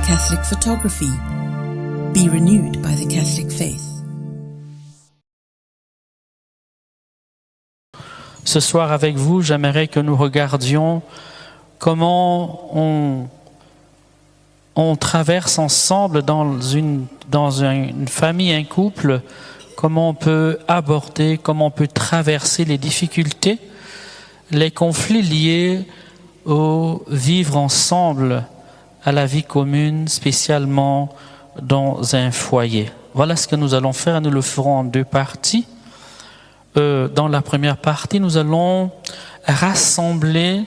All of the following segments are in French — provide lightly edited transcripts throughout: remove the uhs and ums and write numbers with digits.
Catholic photography. Be renewed by the Catholic faith. Ce soir avec vous, j'aimerais que nous regardions comment on traverse ensemble dans une famille, un couple, comment on peut aborder, comment on peut traverser les difficultés, les conflits liés au vivre ensemble, à la vie commune, spécialement dans un foyer. Voilà ce que nous allons faire, nous le ferons en deux parties. Dans la première partie, nous allons rassembler,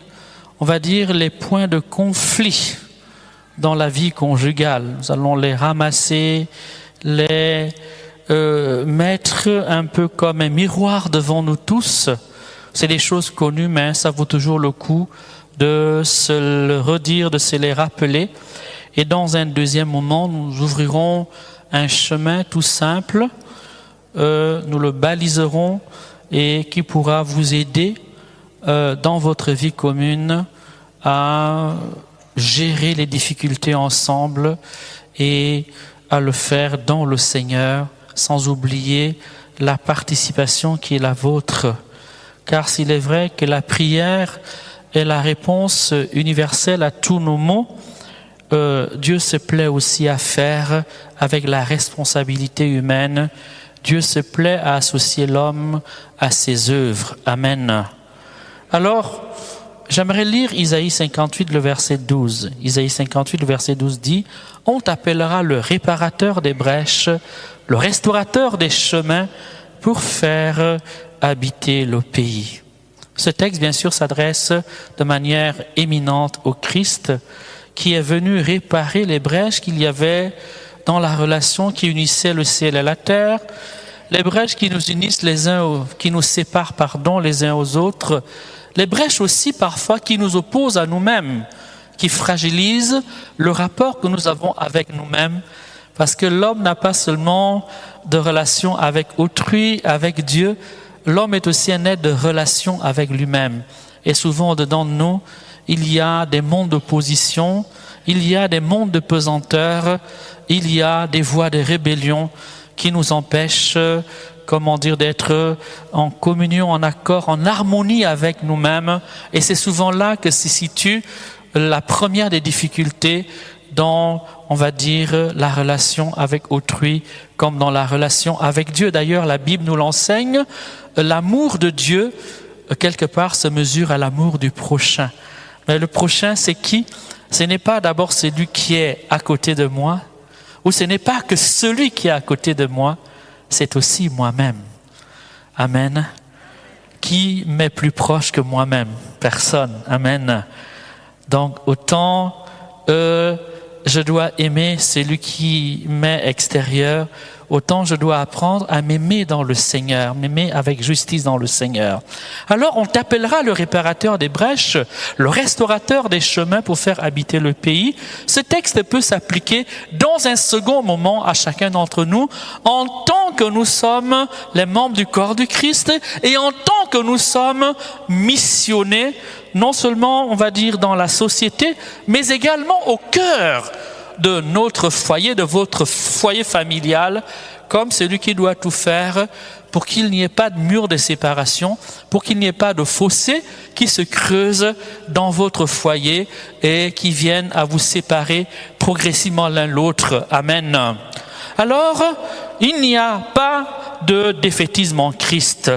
on va dire, les points de conflit dans la vie conjugale. Nous allons les ramasser, les mettre un peu comme un miroir devant nous tous. C'est des choses connues, mais ça vaut toujours le coup de se le redire, de se les rappeler. Et dans un deuxième moment, nous ouvrirons un chemin tout simple, nous le baliserons et qui pourra vous aider dans votre vie commune à gérer les difficultés ensemble et à le faire dans le Seigneur, sans oublier la participation qui est la vôtre. Car s'il est vrai que la prière est la réponse universelle à tous nos maux, Dieu se plaît aussi à faire avec la responsabilité humaine. Dieu se plaît à associer l'homme à ses œuvres. Amen. Alors, j'aimerais lire Isaïe 58, le verset 12. Isaïe 58, le verset 12 dit « On t'appellera le réparateur des brèches, le restaurateur des chemins, pour faire habiter le pays. » Ce texte, bien sûr, s'adresse de manière éminente au Christ, qui est venu réparer les brèches qu'il y avait dans la relation qui unissait le ciel et la terre, les brèches qui nous unissent qui nous séparent, les uns aux autres, les brèches aussi parfois qui nous opposent à nous-mêmes, qui fragilisent le rapport que nous avons avec nous-mêmes, parce que l'homme n'a pas seulement de relation avec autrui, avec Dieu, l'homme est aussi un être de relation avec lui-même. Et souvent, dedans de nous, il y a des mondes d'opposition, il y a des mondes de pesanteur, il y a des voies de rébellion qui nous empêchent, d'être en communion, en accord, en harmonie avec nous-mêmes. Et c'est souvent là que se situe la première des difficultés dans, la relation avec autrui, comme dans la relation avec Dieu. D'ailleurs, la Bible nous l'enseigne, l'amour de Dieu, quelque part, se mesure à l'amour du prochain. Mais le prochain, c'est qui? Ce n'est pas d'abord celui qui est à côté de moi, ou ce n'est pas que celui qui est à côté de moi, c'est aussi moi-même. Amen. Qui m'est plus proche que moi-même? Personne. Amen. Donc, autant je dois aimer celui qui m'est extérieur, autant je dois apprendre à m'aimer dans le Seigneur, m'aimer avec justice dans le Seigneur. Alors on t'appellera le réparateur des brèches, le restaurateur des chemins pour faire habiter le pays. Ce texte peut s'appliquer dans un second moment à chacun d'entre nous, en tant que nous sommes les membres du corps du Christ et en tant que nous sommes missionnés, non seulement dans la société, mais également au cœur de notre foyer, de votre foyer familial, comme celui qui doit tout faire pour qu'il n'y ait pas de mur de séparation, pour qu'il n'y ait pas de fossé qui se creuse dans votre foyer et qui viennent à vous séparer progressivement l'un l'autre. Amen. Alors, il n'y a pas de défaitisme en Christ.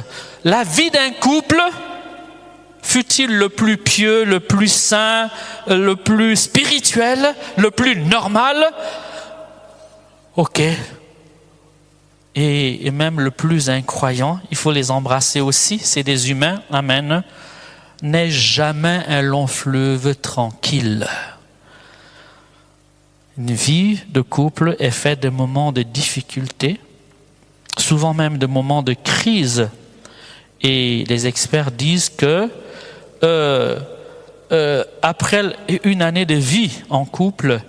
La vie d'un couple, fût-il le plus pieux, le plus saint, le plus spirituel, le plus normal, ok, et même le plus incroyant, il faut les embrasser aussi, c'est des humains, amen, n'est jamais un long fleuve tranquille. Une vie de couple est faite de moments de difficulté, souvent même de moments de crise, et les experts disent que après une année de vie en couple,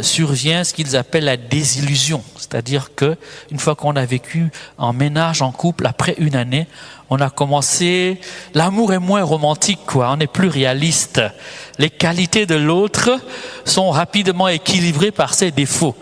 survient ce qu'ils appellent la désillusion. C'est-à-dire que une fois qu'on a vécu en ménage, en couple, après une année, on a commencé, l'amour est moins romantique, quoi. On n'est plus réaliste. Les qualités de l'autre sont rapidement équilibrées par ses défauts.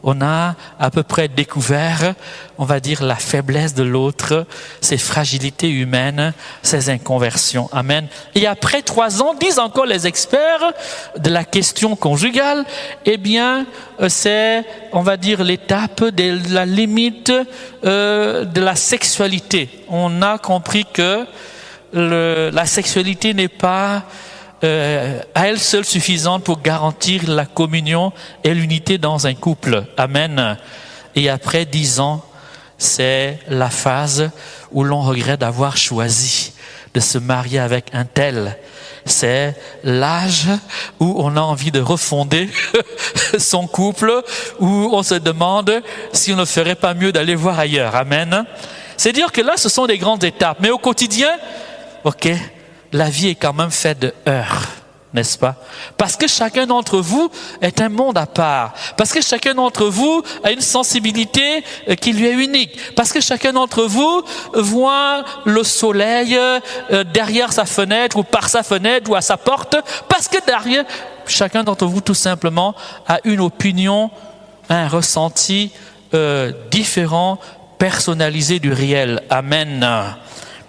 On a à peu près découvert, on va dire, la faiblesse de l'autre, ses fragilités humaines, ses inconversions. Amen. Et après 3 ans, disent encore les experts de la question conjugale, eh bien, c'est, on va dire, l'étape de la limite de la sexualité. On a compris que la sexualité n'est pas à elle seule suffisante pour garantir la communion et l'unité dans un couple. Amen. Et après 10 ans, c'est la phase où l'on regrette d'avoir choisi de se marier avec un tel. C'est l'âge où on a envie de refonder son couple, où on se demande si on ne ferait pas mieux d'aller voir ailleurs. Amen. C'est dire que là, ce sont des grandes étapes. Mais au quotidien, ok, la vie est quand même faite de heurts, n'est-ce pas? Parce que chacun d'entre vous est un monde à part. Parce que chacun d'entre vous a une sensibilité qui lui est unique. Parce que chacun d'entre vous voit le soleil derrière sa fenêtre ou par sa fenêtre ou à sa porte. Parce que derrière, chacun d'entre vous tout simplement a une opinion, un ressenti différent, personnalisé du réel. Amen.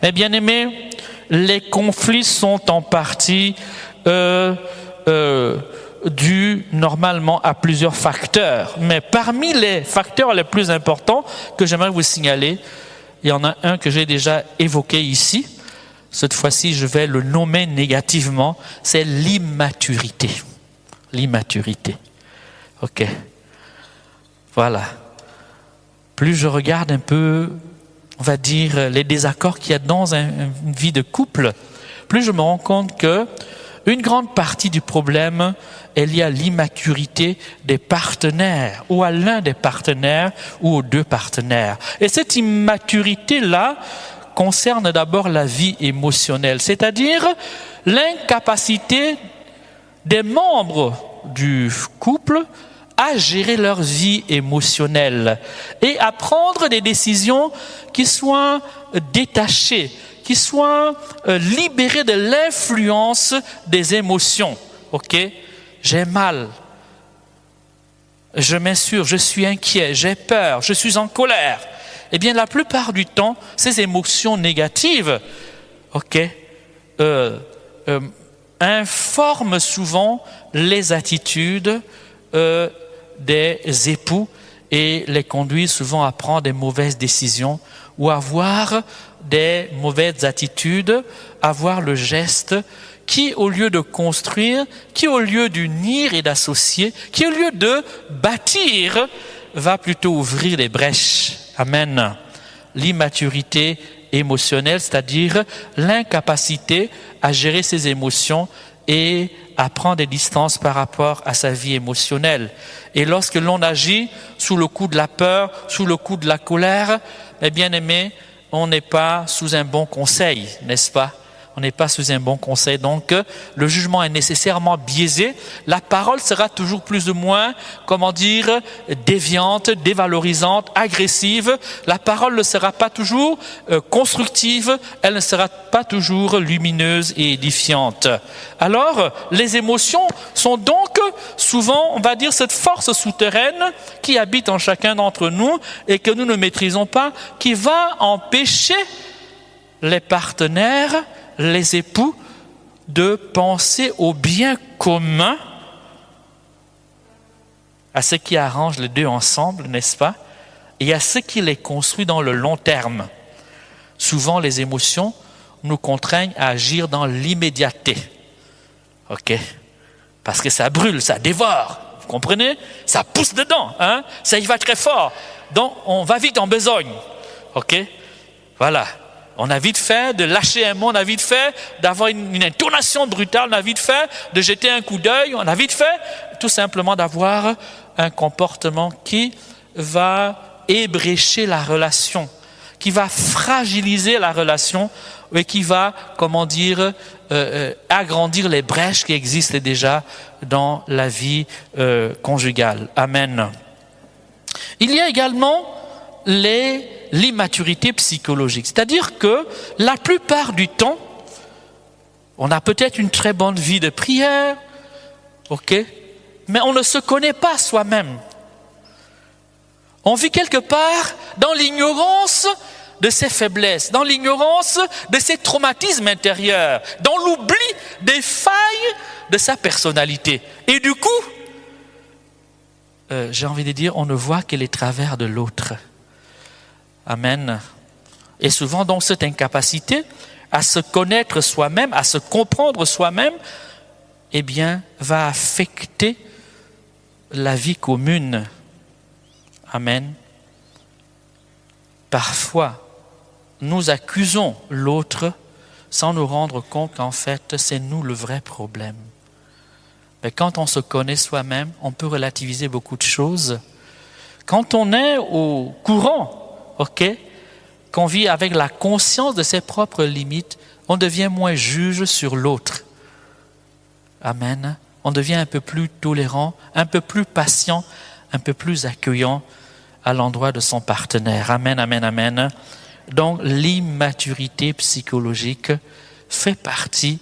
Mais bien aimés, les conflits sont en partie dus normalement à plusieurs facteurs. Mais parmi les facteurs les plus importants que j'aimerais vous signaler, il y en a un que j'ai déjà évoqué ici. Cette fois-ci, je vais le nommer négativement. C'est l'immaturité. L'immaturité. Ok. Voilà. Plus je regarde un peu, on va dire, les désaccords qu'il y a dans une vie de couple, plus je me rends compte que une grande partie du problème est liée à l'immaturité des partenaires, ou à l'un des partenaires, ou aux 2 partenaires. Et cette immaturité-là concerne d'abord la vie émotionnelle, c'est-à-dire l'incapacité des membres du couple à gérer leur vie émotionnelle et à prendre des décisions qui soient détachées, qui soient libérées de l'influence des émotions. Ok? J'ai mal, je m'insurge, je suis inquiet, j'ai peur, je suis en colère. Eh bien, la plupart du temps, ces émotions négatives, ok, informent souvent les attitudes des époux et les conduisent souvent à prendre des mauvaises décisions ou à avoir des mauvaises attitudes, avoir le geste qui, au lieu de construire, qui, au lieu d'unir et d'associer, qui, au lieu de bâtir, va plutôt ouvrir des brèches. Amen. L'immaturité émotionnelle, c'est-à-dire l'incapacité à gérer ses émotions et à prendre des distances par rapport à sa vie émotionnelle. Et lorsque l'on agit sous le coup de la peur, sous le coup de la colère, eh bien aimé, on n'est pas sous un bon conseil, n'est-ce pas? On n'est pas sous un bon conseil. Donc, le jugement est nécessairement biaisé. La parole sera toujours plus ou moins, comment dire, déviante, dévalorisante, agressive. La parole ne sera pas toujours constructive. Elle ne sera pas toujours lumineuse et édifiante. Alors, les émotions sont donc souvent, on va dire, cette force souterraine qui habite en chacun d'entre nous et que nous ne maîtrisons pas, qui va empêcher les partenaires, les époux, de penser au bien commun, à ce qui arrange les 2 ensemble, n'est-ce pas? Et à ce qui les construit dans le long terme. Souvent, les émotions nous contraignent à agir dans l'immédiateté. Ok? Parce que ça brûle, ça dévore. Vous comprenez? Ça pousse dedans, hein? Ça y va très fort. Donc, on va vite en besogne. Ok? Voilà. On a vite fait de lâcher un mot, on a vite fait d'avoir une intonation brutale, on a vite fait de jeter un coup d'œil, on a vite fait tout simplement d'avoir un comportement qui va ébrécher la relation, qui va fragiliser la relation et qui va, agrandir les brèches qui existent déjà dans la vie conjugale. Amen. Il y a également l'immaturité psychologique, c'est-à-dire que la plupart du temps, on a peut-être une très bonne vie de prière, mais on ne se connaît pas soi-même. On vit quelque part dans l'ignorance de ses faiblesses, dans l'ignorance de ses traumatismes intérieurs, dans l'oubli des failles de sa personnalité. Et du coup, j'ai envie de dire, on ne voit que les travers de l'autre. Amen. Et souvent, donc, cette incapacité à se connaître soi-même, à se comprendre soi-même, va affecter la vie commune. Amen. Parfois, nous accusons l'autre sans nous rendre compte qu'en fait, c'est nous le vrai problème. Mais quand on se connaît soi-même, on peut relativiser beaucoup de choses. Quand on est au courant, qu'on vit avec la conscience de ses propres limites, on devient moins juge sur l'autre. Amen. On devient un peu plus tolérant, un peu plus patient, un peu plus accueillant à l'endroit de son partenaire. Amen, amen, amen. Donc, l'immaturité psychologique fait partie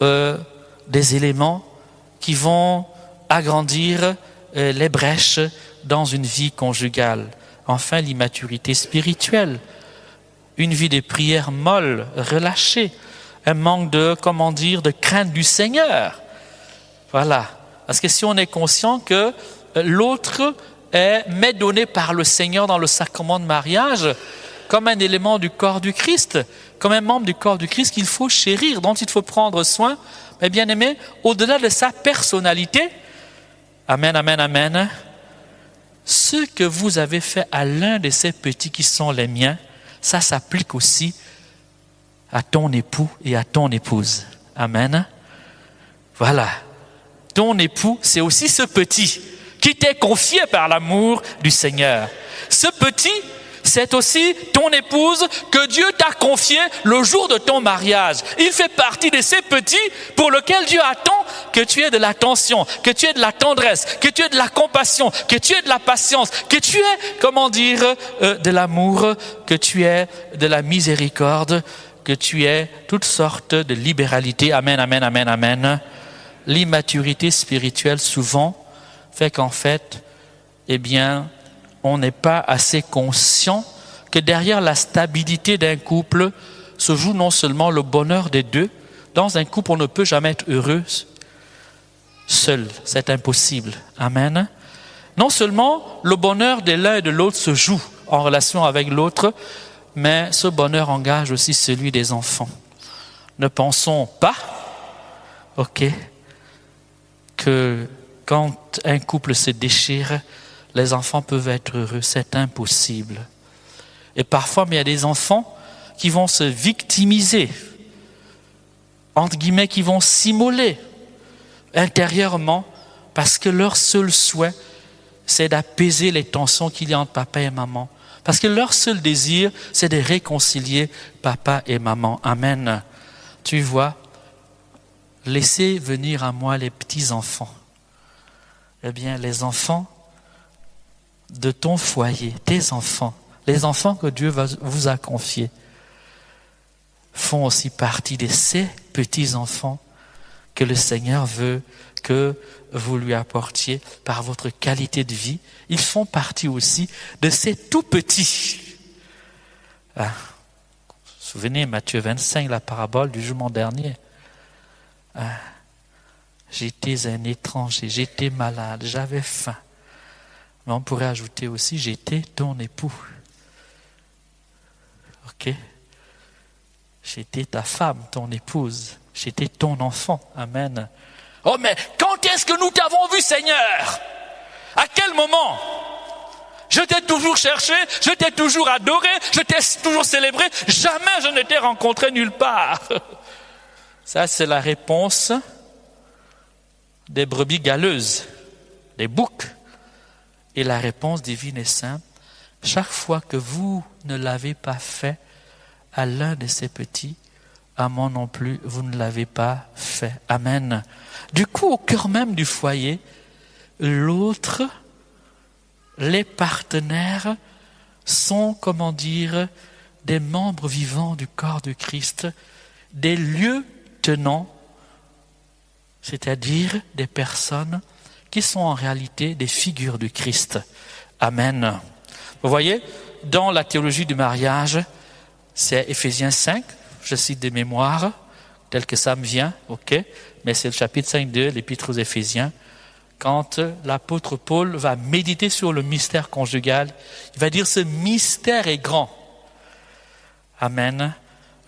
des éléments qui vont agrandir les brèches dans une vie conjugale. Enfin, l'immaturité spirituelle, une vie de prière molle, relâchée, un manque de crainte du Seigneur. Voilà. Parce que si on est conscient que l'autre m'est donné par le Seigneur dans le sacrement de mariage, comme un élément du corps du Christ, comme un membre du corps du Christ qu'il faut chérir, dont il faut prendre soin, mais bien aimé, au-delà de sa personnalité, amen, amen, amen, ce que vous avez fait à l'un de ces petits qui sont les miens, ça s'applique aussi à ton époux et à ton épouse. Amen. Voilà. Ton époux, c'est aussi ce petit qui t'est confié par l'amour du Seigneur. Ce petit, c'est aussi ton épouse que Dieu t'a confié le jour de ton mariage. Il fait partie de ces petits pour lesquels Dieu attend que tu aies de l'attention, que tu aies de la tendresse, que tu aies de la compassion, que tu aies de la patience, que tu aies, de l'amour, que tu aies de la miséricorde, que tu aies toutes sortes de libéralité. Amen, amen, amen, amen. L'immaturité spirituelle, souvent, fait qu'en fait, on n'est pas assez conscient que derrière la stabilité d'un couple se joue non seulement le bonheur des deux. Dans un couple, on ne peut jamais être heureux seul. C'est impossible. Amen. Non seulement le bonheur de l'un et de l'autre se joue en relation avec l'autre, mais ce bonheur engage aussi celui des enfants. Ne pensons pas, que quand un couple se déchire, les enfants peuvent être heureux. C'est impossible. Et parfois, il y a des enfants qui vont se victimiser, entre guillemets, qui vont s'immoler intérieurement parce que leur seul souhait, c'est d'apaiser les tensions qu'il y a entre papa et maman. Parce que leur seul désir, c'est de réconcilier papa et maman. Amen. Tu vois, laissez venir à moi les petits-enfants. Les enfants de ton foyer, tes enfants, les enfants que Dieu vous a confiés, font aussi partie de ces petits-enfants que le Seigneur veut que vous lui apportiez par votre qualité de vie. Ils font partie aussi de ces tout petits. Souvenez, Matthieu 25, la parabole du jugement dernier. J'étais un étranger, j'étais malade, j'avais faim. Mais on pourrait ajouter aussi, j'étais ton époux. J'étais ta femme, ton épouse. J'étais ton enfant. Amen. Oh, mais quand est-ce que nous t'avons vu, Seigneur? À quel moment? Je t'ai toujours cherché, je t'ai toujours adoré, je t'ai toujours célébré. Jamais je ne t'ai rencontré nulle part. Ça, c'est la réponse des brebis galeuses, des boucs. Et la réponse divine est simple. Chaque fois que vous ne l'avez pas fait à l'un de ces petits, à moi non plus, vous ne l'avez pas fait. Amen. Du coup, au cœur même du foyer, l'autre, les partenaires sont, comment dire, des membres vivants du corps de Christ, des lieux tenants, c'est-à-dire des personnes qui sont en réalité des figures du Christ. Amen. Vous voyez, dans la théologie du mariage, c'est Éphésiens 5, je cite des mémoires, tel que ça me vient, ok, mais c'est le chapitre 5 de l'Épître aux Éphésiens, quand l'apôtre Paul va méditer sur le mystère conjugal, il va dire ce mystère est grand. Amen.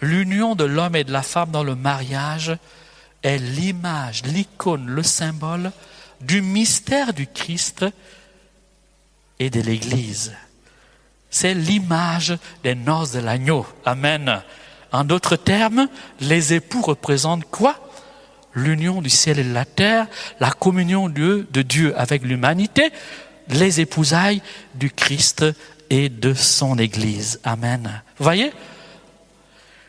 L'union de l'homme et de la femme dans le mariage est l'image, l'icône, le symbole du mystère du Christ et de l'Église. C'est l'image des noces de l'agneau. Amen. En d'autres termes, les époux représentent quoi? L'union du ciel et de la terre, la communion de Dieu avec l'humanité, les épousailles du Christ et de son Église. Amen. Vous voyez?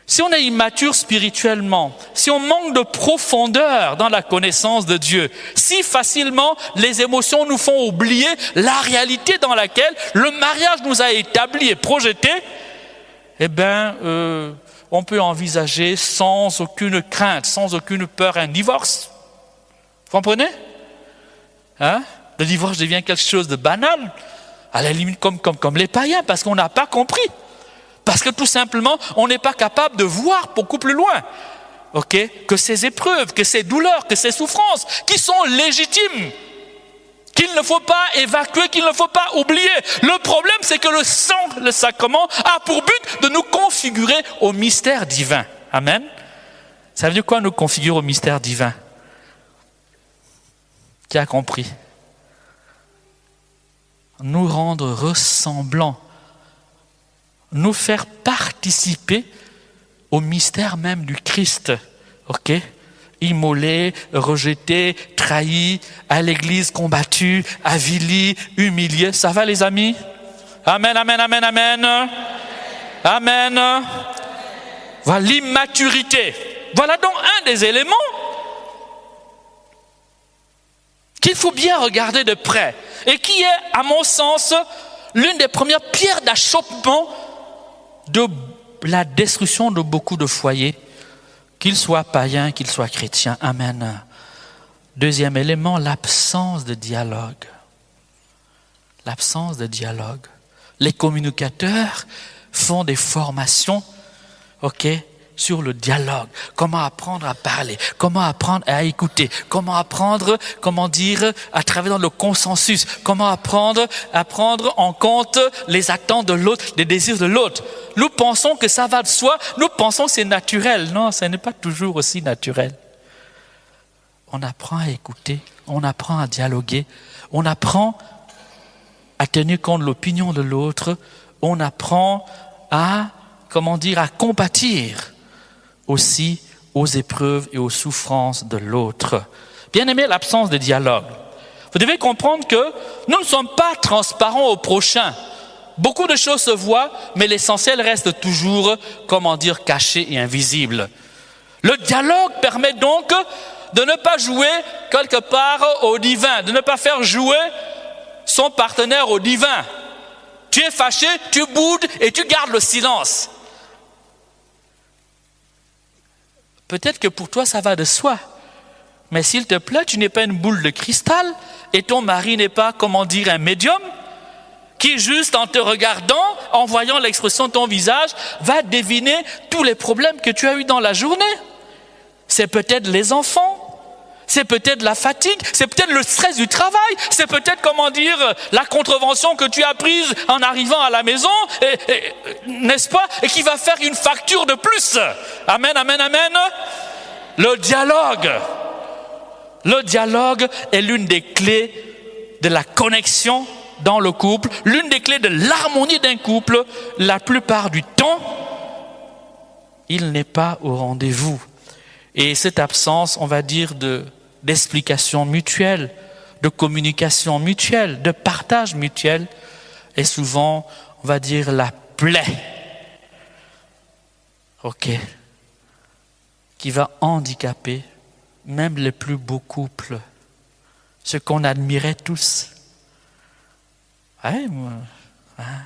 Si on est immature spirituellement, si on manque de profondeur dans la connaissance de Dieu, si facilement les émotions nous font oublier la réalité dans laquelle le mariage nous a établis et projetés, eh bien, on peut envisager sans aucune crainte, sans aucune peur un divorce. Vous comprenez? Hein? Le divorce devient quelque chose de banal, à la limite comme les païens, parce qu'on n'a pas compris. Parce que tout simplement, on n'est pas capable de voir beaucoup plus loin. Que ces épreuves, que ces douleurs, que ces souffrances, qui sont légitimes, qu'il ne faut pas évacuer, qu'il ne faut pas oublier. Le problème, c'est que le sang, le sacrement, a pour but de nous configurer au mystère divin. Amen. Ça veut dire quoi, nous configurer au mystère divin? Qui a compris? Nous rendre ressemblants, nous faire participer au mystère même du Christ. Immolé, rejeté, trahi, à l'église combattu, avili, humilié. Ça va les amis? Amen, amen, amen, amen. Amen. Voilà l'immaturité. Voilà donc un des éléments qu'il faut bien regarder de près et qui est, à mon sens, l'une des premières pierres d'achoppement de la destruction de beaucoup de foyers, qu'ils soient païens, qu'ils soient chrétiens. Amen. Deuxième élément, l'absence de dialogue. L'absence de dialogue. Les communicateurs font des formations, sur le dialogue. Comment apprendre à parler, comment apprendre à écouter, comment apprendre, à travers le consensus, comment apprendre à prendre en compte les attentes de l'autre, les désirs de l'autre. Nous pensons que ça va de soi, nous pensons que c'est naturel. Non, ce n'est pas toujours aussi naturel. On apprend à écouter, on apprend à dialoguer, on apprend à tenir compte de l'opinion de l'autre, on apprend à compatir aussi aux épreuves et aux souffrances de l'autre. Bien aimé, l'absence de dialogue. Vous devez comprendre que nous ne sommes pas transparents au prochain. Beaucoup de choses se voient, mais l'essentiel reste toujours, caché et invisible. Le dialogue permet donc de ne pas jouer quelque part au divin, de ne pas faire jouer son partenaire au divin. Tu es fâché, tu boudes et tu gardes le silence. Peut-être que pour toi, ça va de soi. Mais s'il te plaît, tu n'es pas une boule de cristal et ton mari n'est pas, un médium qui, juste en te regardant, en voyant l'expression de ton visage, va deviner tous les problèmes que tu as eus dans la journée. C'est peut-être les enfants, c'est peut-être la fatigue, c'est peut-être le stress du travail, c'est peut-être, la contrevention que tu as prise en arrivant à la maison, n'est-ce pas, et qui va faire une facture de plus. Amen, amen, amen. Le dialogue est l'une des clés de la connexion dans le couple, l'une des clés de l'harmonie d'un couple. La plupart du temps, il n'est pas au rendez-vous. Et cette absence, d'explication mutuelle, de communication mutuelle, de partage mutuel, est souvent, la plaie ok, qui va handicaper même les plus beaux couples, ceux qu'on admirait tous. Ouais, moi, hein,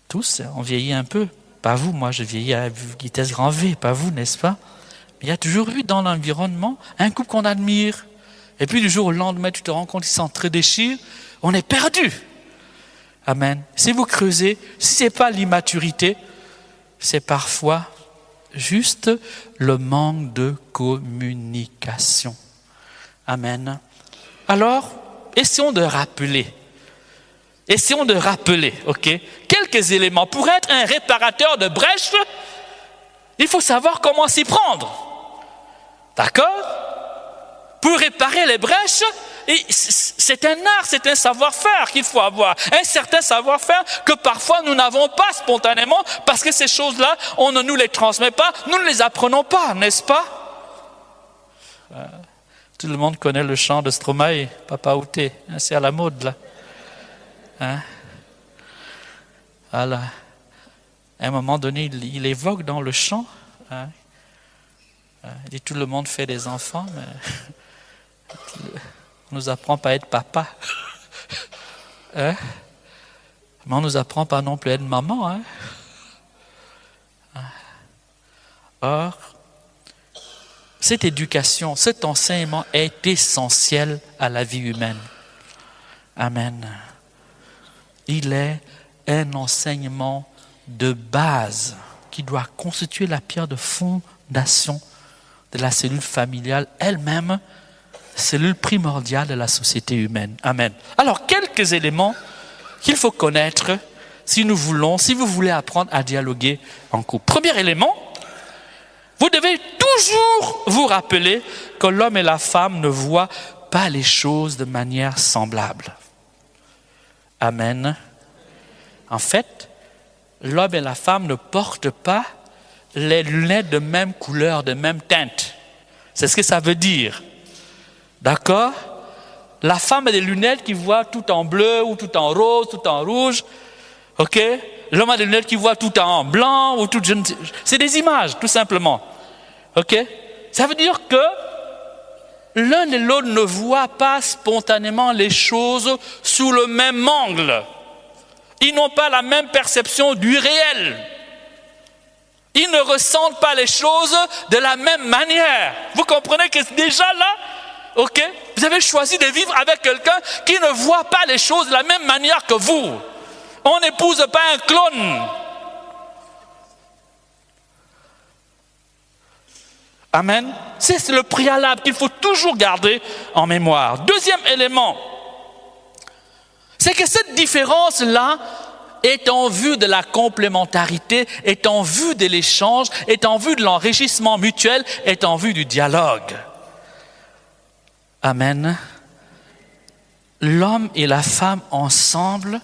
tous, on vieillit un peu. Pas vous, moi je vieillis à vitesse grand V, pas vous, n'est-ce pas? Mais il y a toujours eu dans l'environnement un couple qu'on admire. Et puis du jour au lendemain, tu te rends compte qu'ils s'entredéchirent, on est perdu. Amen. Si vous creusez, si ce n'est pas l'immaturité, c'est parfois juste le manque de communication. Amen. Alors, essayons de rappeler, ok, quelques éléments. Pour être un réparateur de brèches, il faut savoir comment s'y prendre. D'accord? Pour réparer les brèches, c'est un art, c'est un savoir-faire qu'il faut avoir. Un certain savoir-faire que parfois nous n'avons pas spontanément parce que ces choses-là, on ne nous les transmet pas, nous ne les apprenons pas, n'est-ce pas? Tout le monde connaît le chant de Stromae, Papa Outé, c'est à la mode là. Hein? Voilà. À un moment donné, il évoque dans le chant, hein? Il dit tout le monde fait des enfants, mais on nous apprend pas à être papa. Hein? Mais on nous apprend pas non plus à être maman. Hein? Or, cette éducation, cet enseignement est essentiel à la vie humaine. Amen. Il est un enseignement de base qui doit constituer la pierre de fondation de la cellule familiale elle-même, cellule primordiale de la société humaine. Amen. Alors, quelques éléments qu'il faut connaître si vous voulez apprendre à dialoguer en couple. Premier élément, vous devez toujours vous rappeler que l'homme et la femme ne voient pas les choses de manière semblable. Amen. En fait, l'homme et la femme ne portent pas les lunettes de même couleur, de même teinte. C'est ce que ça veut dire. D'accord? La femme a des lunettes qui voit tout en bleu, ou tout en rose, tout en rouge. Ok? L'homme a des lunettes qui voit tout en blanc, ou tout... C'est des images, tout simplement. Ok? Ça veut dire que l'un et l'autre ne voient pas spontanément les choses sous le même angle. Ils n'ont pas la même perception du réel. Ils ne ressentent pas les choses de la même manière. Vous comprenez que déjà là, ok, vous avez choisi de vivre avec quelqu'un qui ne voit pas les choses de la même manière que vous. On n'épouse pas un clone. Amen. C'est le préalable qu'il faut toujours garder en mémoire. Deuxième élément, c'est que cette différence-là est en vue de la complémentarité, est en vue de l'échange, est en vue de l'enrichissement mutuel, est en vue du dialogue. Amen. L'homme et la femme ensemble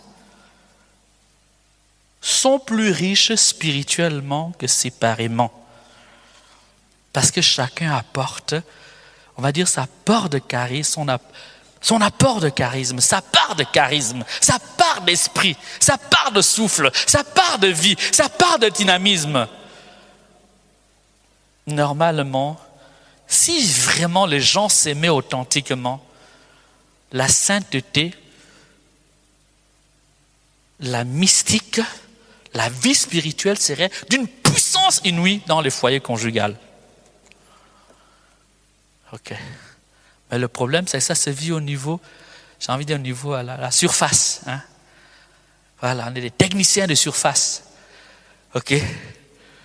sont plus riches spirituellement que séparément. Parce que chacun apporte, on va dire, sa part de charisme, son apport de charisme, sa part de charisme, sa part d'esprit, sa part de souffle, sa part de vie, sa part de dynamisme. Normalement, si vraiment les gens s'aimaient authentiquement, la sainteté, la mystique, la vie spirituelle serait d'une puissance inouïe dans les foyers conjugaux. Ok. Mais le problème, c'est que ça se vit au niveau, j'ai envie de dire au niveau à la surface. Hein? Voilà, on est des techniciens de surface. Ok?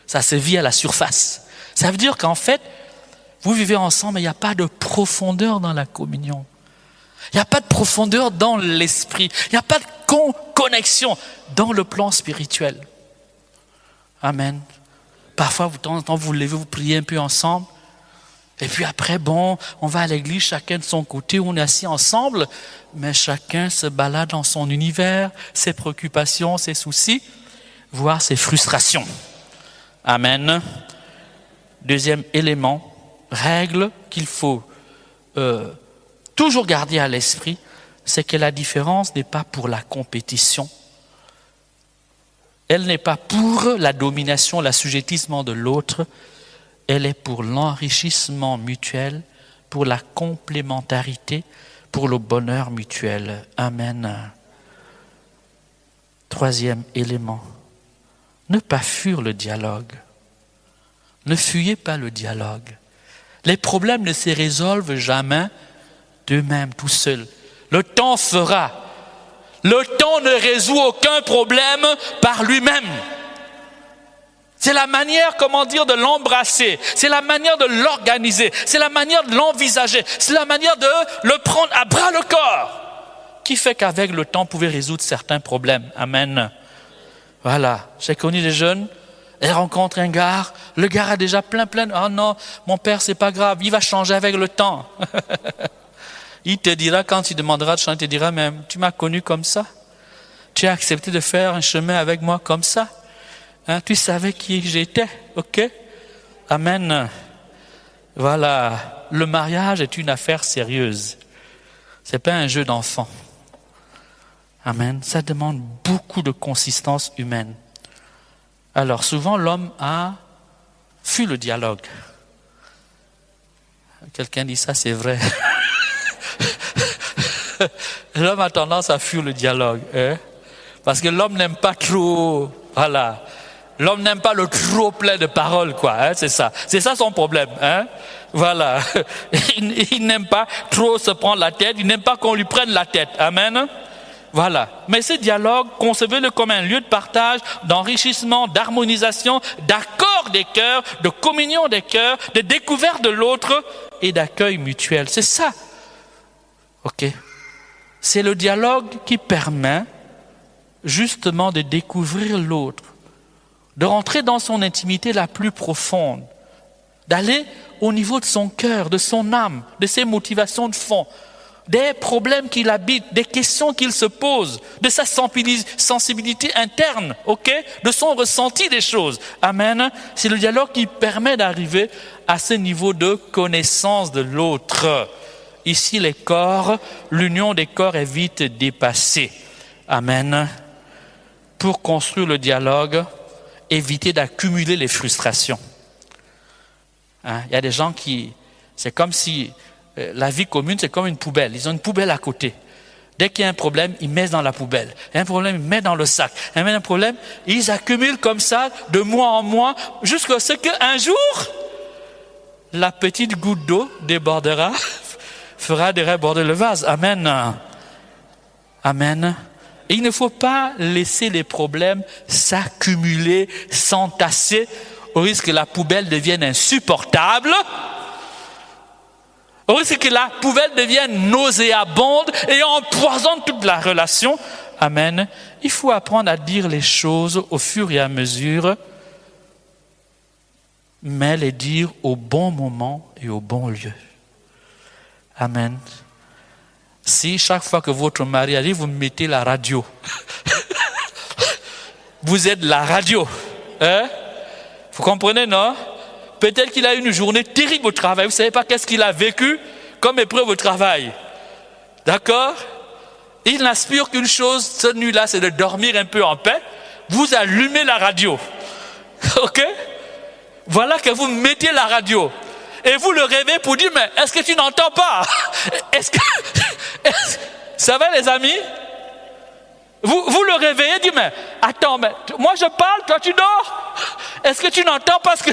Ça se vit à la surface. Ça veut dire qu'en fait, vous vivez ensemble, mais il n'y a pas de profondeur dans la communion. Il n'y a pas de profondeur dans l'esprit. Il n'y a pas de connexion dans le plan spirituel. Amen. Parfois, de temps en temps, vous vous levez, vous priez un peu ensemble. Et puis après, bon, on va à l'église, chacun de son côté, on est assis ensemble, mais chacun se balade dans son univers, ses préoccupations, ses soucis, voire ses frustrations. Amen. Deuxième élément, règle qu'il faut toujours garder à l'esprit, c'est que la différence n'est pas pour la compétition, Elle n'est pas pour la domination, l'assujettissement de l'autre. Elle est pour l'enrichissement mutuel, pour la complémentarité, pour le bonheur mutuel. Amen. Troisième élément, ne pas fuir le dialogue. Ne fuyez pas le dialogue. Les problèmes ne se résolvent jamais d'eux-mêmes, tout seuls. Le temps fera. Le temps ne résout aucun problème par lui-même. C'est la manière, de l'embrasser. C'est la manière de l'organiser. C'est la manière de l'envisager. C'est la manière de le prendre à bras le corps qui fait qu'avec le temps, vous pouvez résoudre certains problèmes. Amen. Voilà. J'ai connu des jeunes, ils rencontrent un gars, le gars a déjà plein. Oh non, mon père, c'est pas grave, il va changer avec le temps. Il te dira, quand il demandera de changer, il te dira même, tu m'as connu comme ça. Tu as accepté de faire un chemin avec moi comme ça. Hein, tu savais qui j'étais, ok? Amen. Voilà. Le mariage est une affaire sérieuse. C'est pas un jeu d'enfant. Amen. Ça demande beaucoup de consistance humaine. Alors, souvent, l'homme a fui le dialogue. Quelqu'un dit ça, c'est vrai. L'homme a tendance à fuir le dialogue. Hein? Parce que l'homme n'aime pas trop... Voilà. L'homme n'aime pas le trop plein de paroles, quoi. Hein? C'est ça. C'est ça son problème. Hein? Voilà. Il n'aime pas trop se prendre la tête. Il n'aime pas qu'on lui prenne la tête. Amen. Voilà. Mais ce dialogue, concevez-le comme un lieu de partage, d'enrichissement, d'harmonisation, d'accord des cœurs, de communion des cœurs, de découverte de l'autre et d'accueil mutuel. C'est ça. Ok. C'est le dialogue qui permet justement de découvrir l'autre, de rentrer dans son intimité la plus profonde, d'aller au niveau de son cœur, de son âme, de ses motivations de fond, des problèmes qu'il habite, des questions qu'il se pose, de sa sensibilité interne, ok, de son ressenti des choses. Amen. C'est le dialogue qui permet d'arriver à ce niveau de connaissance de l'autre. Ici, les corps, l'union des corps est vite dépassée. Amen. Pour construire le dialogue, éviter d'accumuler les frustrations. Hein? Il y a des gens qui... C'est comme si la vie commune, c'est comme une poubelle. Ils ont une poubelle à côté. Dès qu'il y a un problème, ils mettent dans la poubelle. Il y a un problème, ils mettent dans le sac. Il y a un problème, ils accumulent comme ça, de mois en mois, jusqu'à ce qu'un jour, la petite goutte d'eau débordera, fera déborder le vase. Amen. Amen. Et il ne faut pas laisser les problèmes s'accumuler, s'entasser, au risque que la poubelle devienne insupportable, au risque que la poubelle devienne nauséabonde et empoisonne toute la relation. Amen. Il faut apprendre à dire les choses au fur et à mesure, mais les dire au bon moment et au bon lieu. Amen. Si chaque fois que votre mari arrive, vous mettez la radio, vous êtes la radio. Hein? Vous comprenez, non? Peut-être qu'il a eu une journée terrible au travail. Vous ne savez pas qu'est-ce qu'il a vécu comme épreuve au travail. D'accord? Il n'aspire qu'une chose, cette nuit-là, c'est de dormir un peu en paix. Vous allumez la radio. Ok? Voilà que vous mettez la radio. Et vous le réveillez pour dire, mais est-ce que tu n'entends pas? Ça va les amis? Vous le réveillez, dit, mais attends, mais moi je parle, toi tu dors? Est-ce que tu n'entends pas ce que...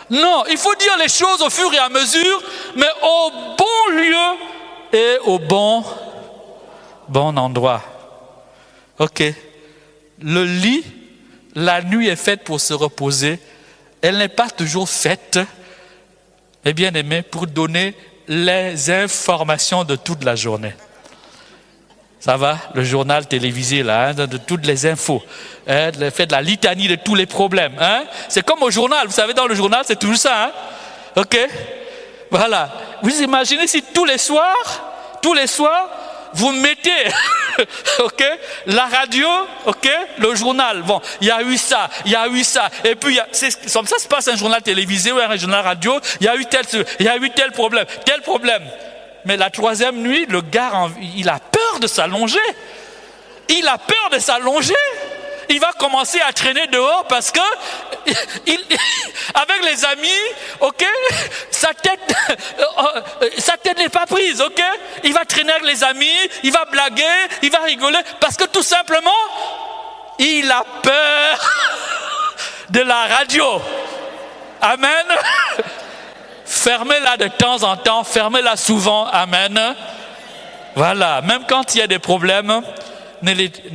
Non, il faut dire les choses au fur et à mesure, mais au bon lieu et au bon endroit. Ok. Le lit, la nuit est faite pour se reposer. Elle n'est pas toujours faite, mes bien-aimés, pour donner les informations de toute la journée. Ça va? Le journal télévisé, là, hein, de toutes les infos. Hein, le fait de la litanie de tous les problèmes. Hein? C'est comme au journal. Vous savez, dans le journal, c'est toujours ça. Hein? OK? Voilà. Vous imaginez si tous les soirs, vous mettez OK, la radio, OK, le journal. Bon, il y a eu ça. Et puis, c'est comme ça se passe un journal télévisé ou un journal radio. Il y a eu tel problème. Mais la troisième nuit, le gars, il a peur de s'allonger. il va commencer à traîner dehors parce que avec les amis, ok, sa tête n'est pas prise, ok. Il va traîner avec les amis, il va blaguer, il va rigoler parce que tout simplement, il a peur de la radio. Amen. Fermez-la de temps en temps, fermez-la souvent. Amen. Voilà, même quand il y a des problèmes,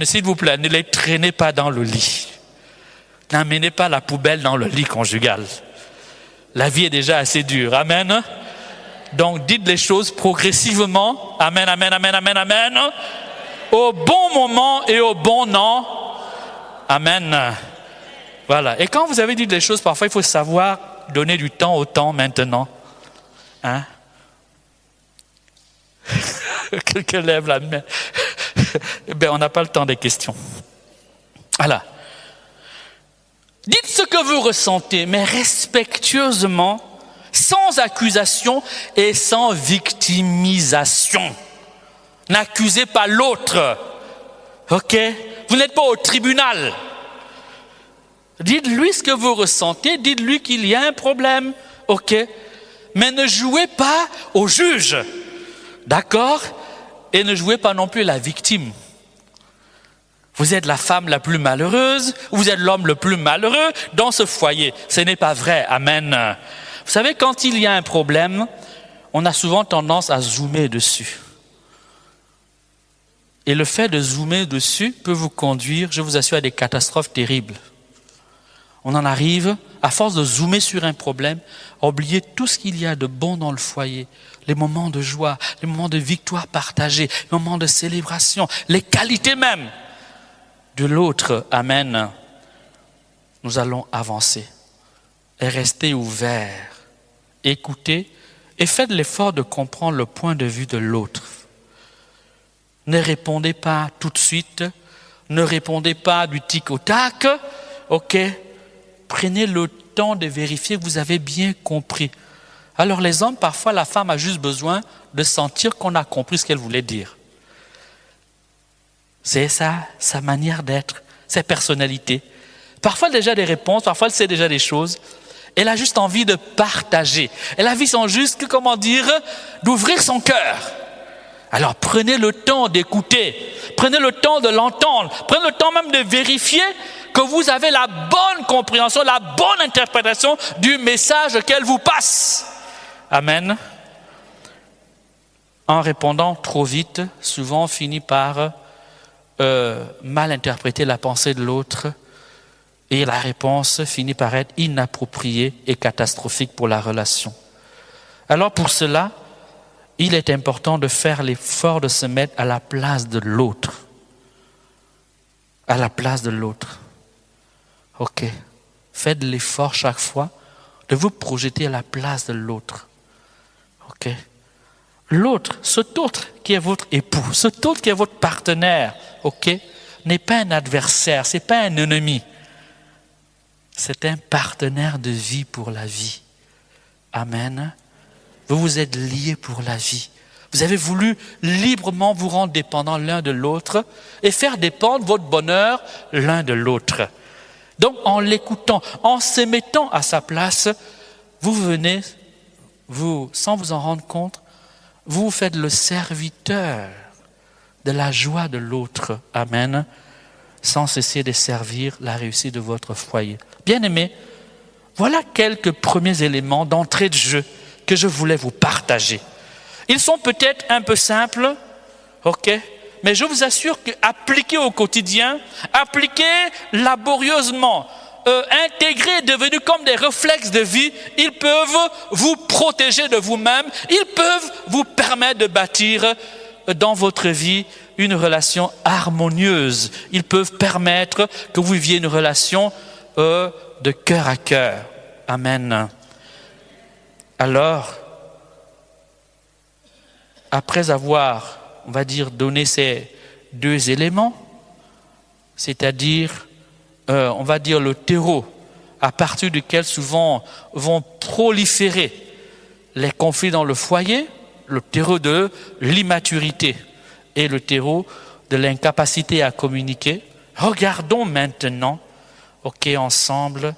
s'il vous plaît, ne les traînez pas dans le lit. N'amenez pas la poubelle dans le lit conjugal. La vie est déjà assez dure. Amen. Donc dites les choses progressivement. Amen, amen, amen, amen, amen. Au bon moment et au bon nom. Amen. Voilà. Et quand vous avez dit des choses, parfois il faut savoir donner du temps au temps maintenant. Hein? Quelqu'un lève la main. Ben, on n'a pas le temps des questions. Voilà. Dites ce que vous ressentez, mais respectueusement, sans accusation et sans victimisation. N'accusez pas l'autre. Ok? Vous n'êtes pas au tribunal. Dites-lui ce que vous ressentez, dites-lui qu'il y a un problème. Ok? Mais ne jouez pas au juge. D'accord? Et ne jouez pas non plus la victime. Vous êtes la femme la plus malheureuse, vous êtes l'homme le plus malheureux dans ce foyer. Ce n'est pas vrai. Amen. Vous savez, quand il y a un problème, on a souvent tendance à zoomer dessus. Et le fait de zoomer dessus peut vous conduire, je vous assure, à des catastrophes terribles. On en arrive, à force de zoomer sur un problème, à oublier tout ce qu'il y a de bon dans le foyer, les moments de joie, les moments de victoire partagée, les moments de célébration, les qualités même de l'autre. Amen. Nous allons avancer et rester ouverts, écouter et faites l'effort de comprendre le point de vue de l'autre. Ne répondez pas tout de suite, ne répondez pas du tic au tac, ok? Prenez le temps de vérifier que vous avez bien compris. Alors les hommes, parfois la femme a juste besoin de sentir qu'on a compris ce qu'elle voulait dire. C'est ça, sa manière d'être, sa personnalité. Parfois elle a déjà des réponses, parfois elle sait déjà des choses. Elle a juste envie de partager. Elle a envie juste, comment dire, d'ouvrir son cœur. Alors prenez le temps d'écouter, prenez le temps de l'entendre, prenez le temps même de vérifier que vous avez la bonne compréhension, la bonne interprétation du message qu'elle vous passe. Amen. En répondant trop vite, souvent on finit par mal interpréter la pensée de l'autre et la réponse finit par être inappropriée et catastrophique pour la relation. Alors pour cela, il est important de faire l'effort de se mettre à la place de l'autre. À la place de l'autre. Ok. Faites l'effort chaque fois de vous projeter à la place de l'autre. Ok. L'autre, cet autre qui est votre époux, cet autre qui est votre partenaire, ok, n'est pas un adversaire, c'est pas un ennemi. C'est un partenaire de vie pour la vie. Amen. Vous vous êtes liés pour la vie. Vous avez voulu librement vous rendre dépendants l'un de l'autre et faire dépendre votre bonheur l'un de l'autre. Donc, en l'écoutant, en se mettant à sa place, vous venez, sans vous en rendre compte, vous faites le serviteur de la joie de l'autre. Amen. Sans cesser de servir la réussite de votre foyer. Bien-aimés, voilà quelques premiers éléments d'entrée de jeu que je voulais vous partager. Ils sont peut-être un peu simples, ok, mais je vous assure qu'appliqués au quotidien, appliqués laborieusement, intégrés, devenus comme des réflexes de vie, ils peuvent vous protéger de vous-même, ils peuvent vous permettre de bâtir dans votre vie une relation harmonieuse. Ils peuvent permettre que vous viviez une relation de cœur à cœur. Amen. Alors, après avoir, on va dire, donné ces deux éléments, c'est-à-dire, on va dire le terreau à partir duquel souvent vont proliférer les conflits dans le foyer, le terreau de l'immaturité et le terreau de l'incapacité à communiquer, Regardons maintenant, ensemble,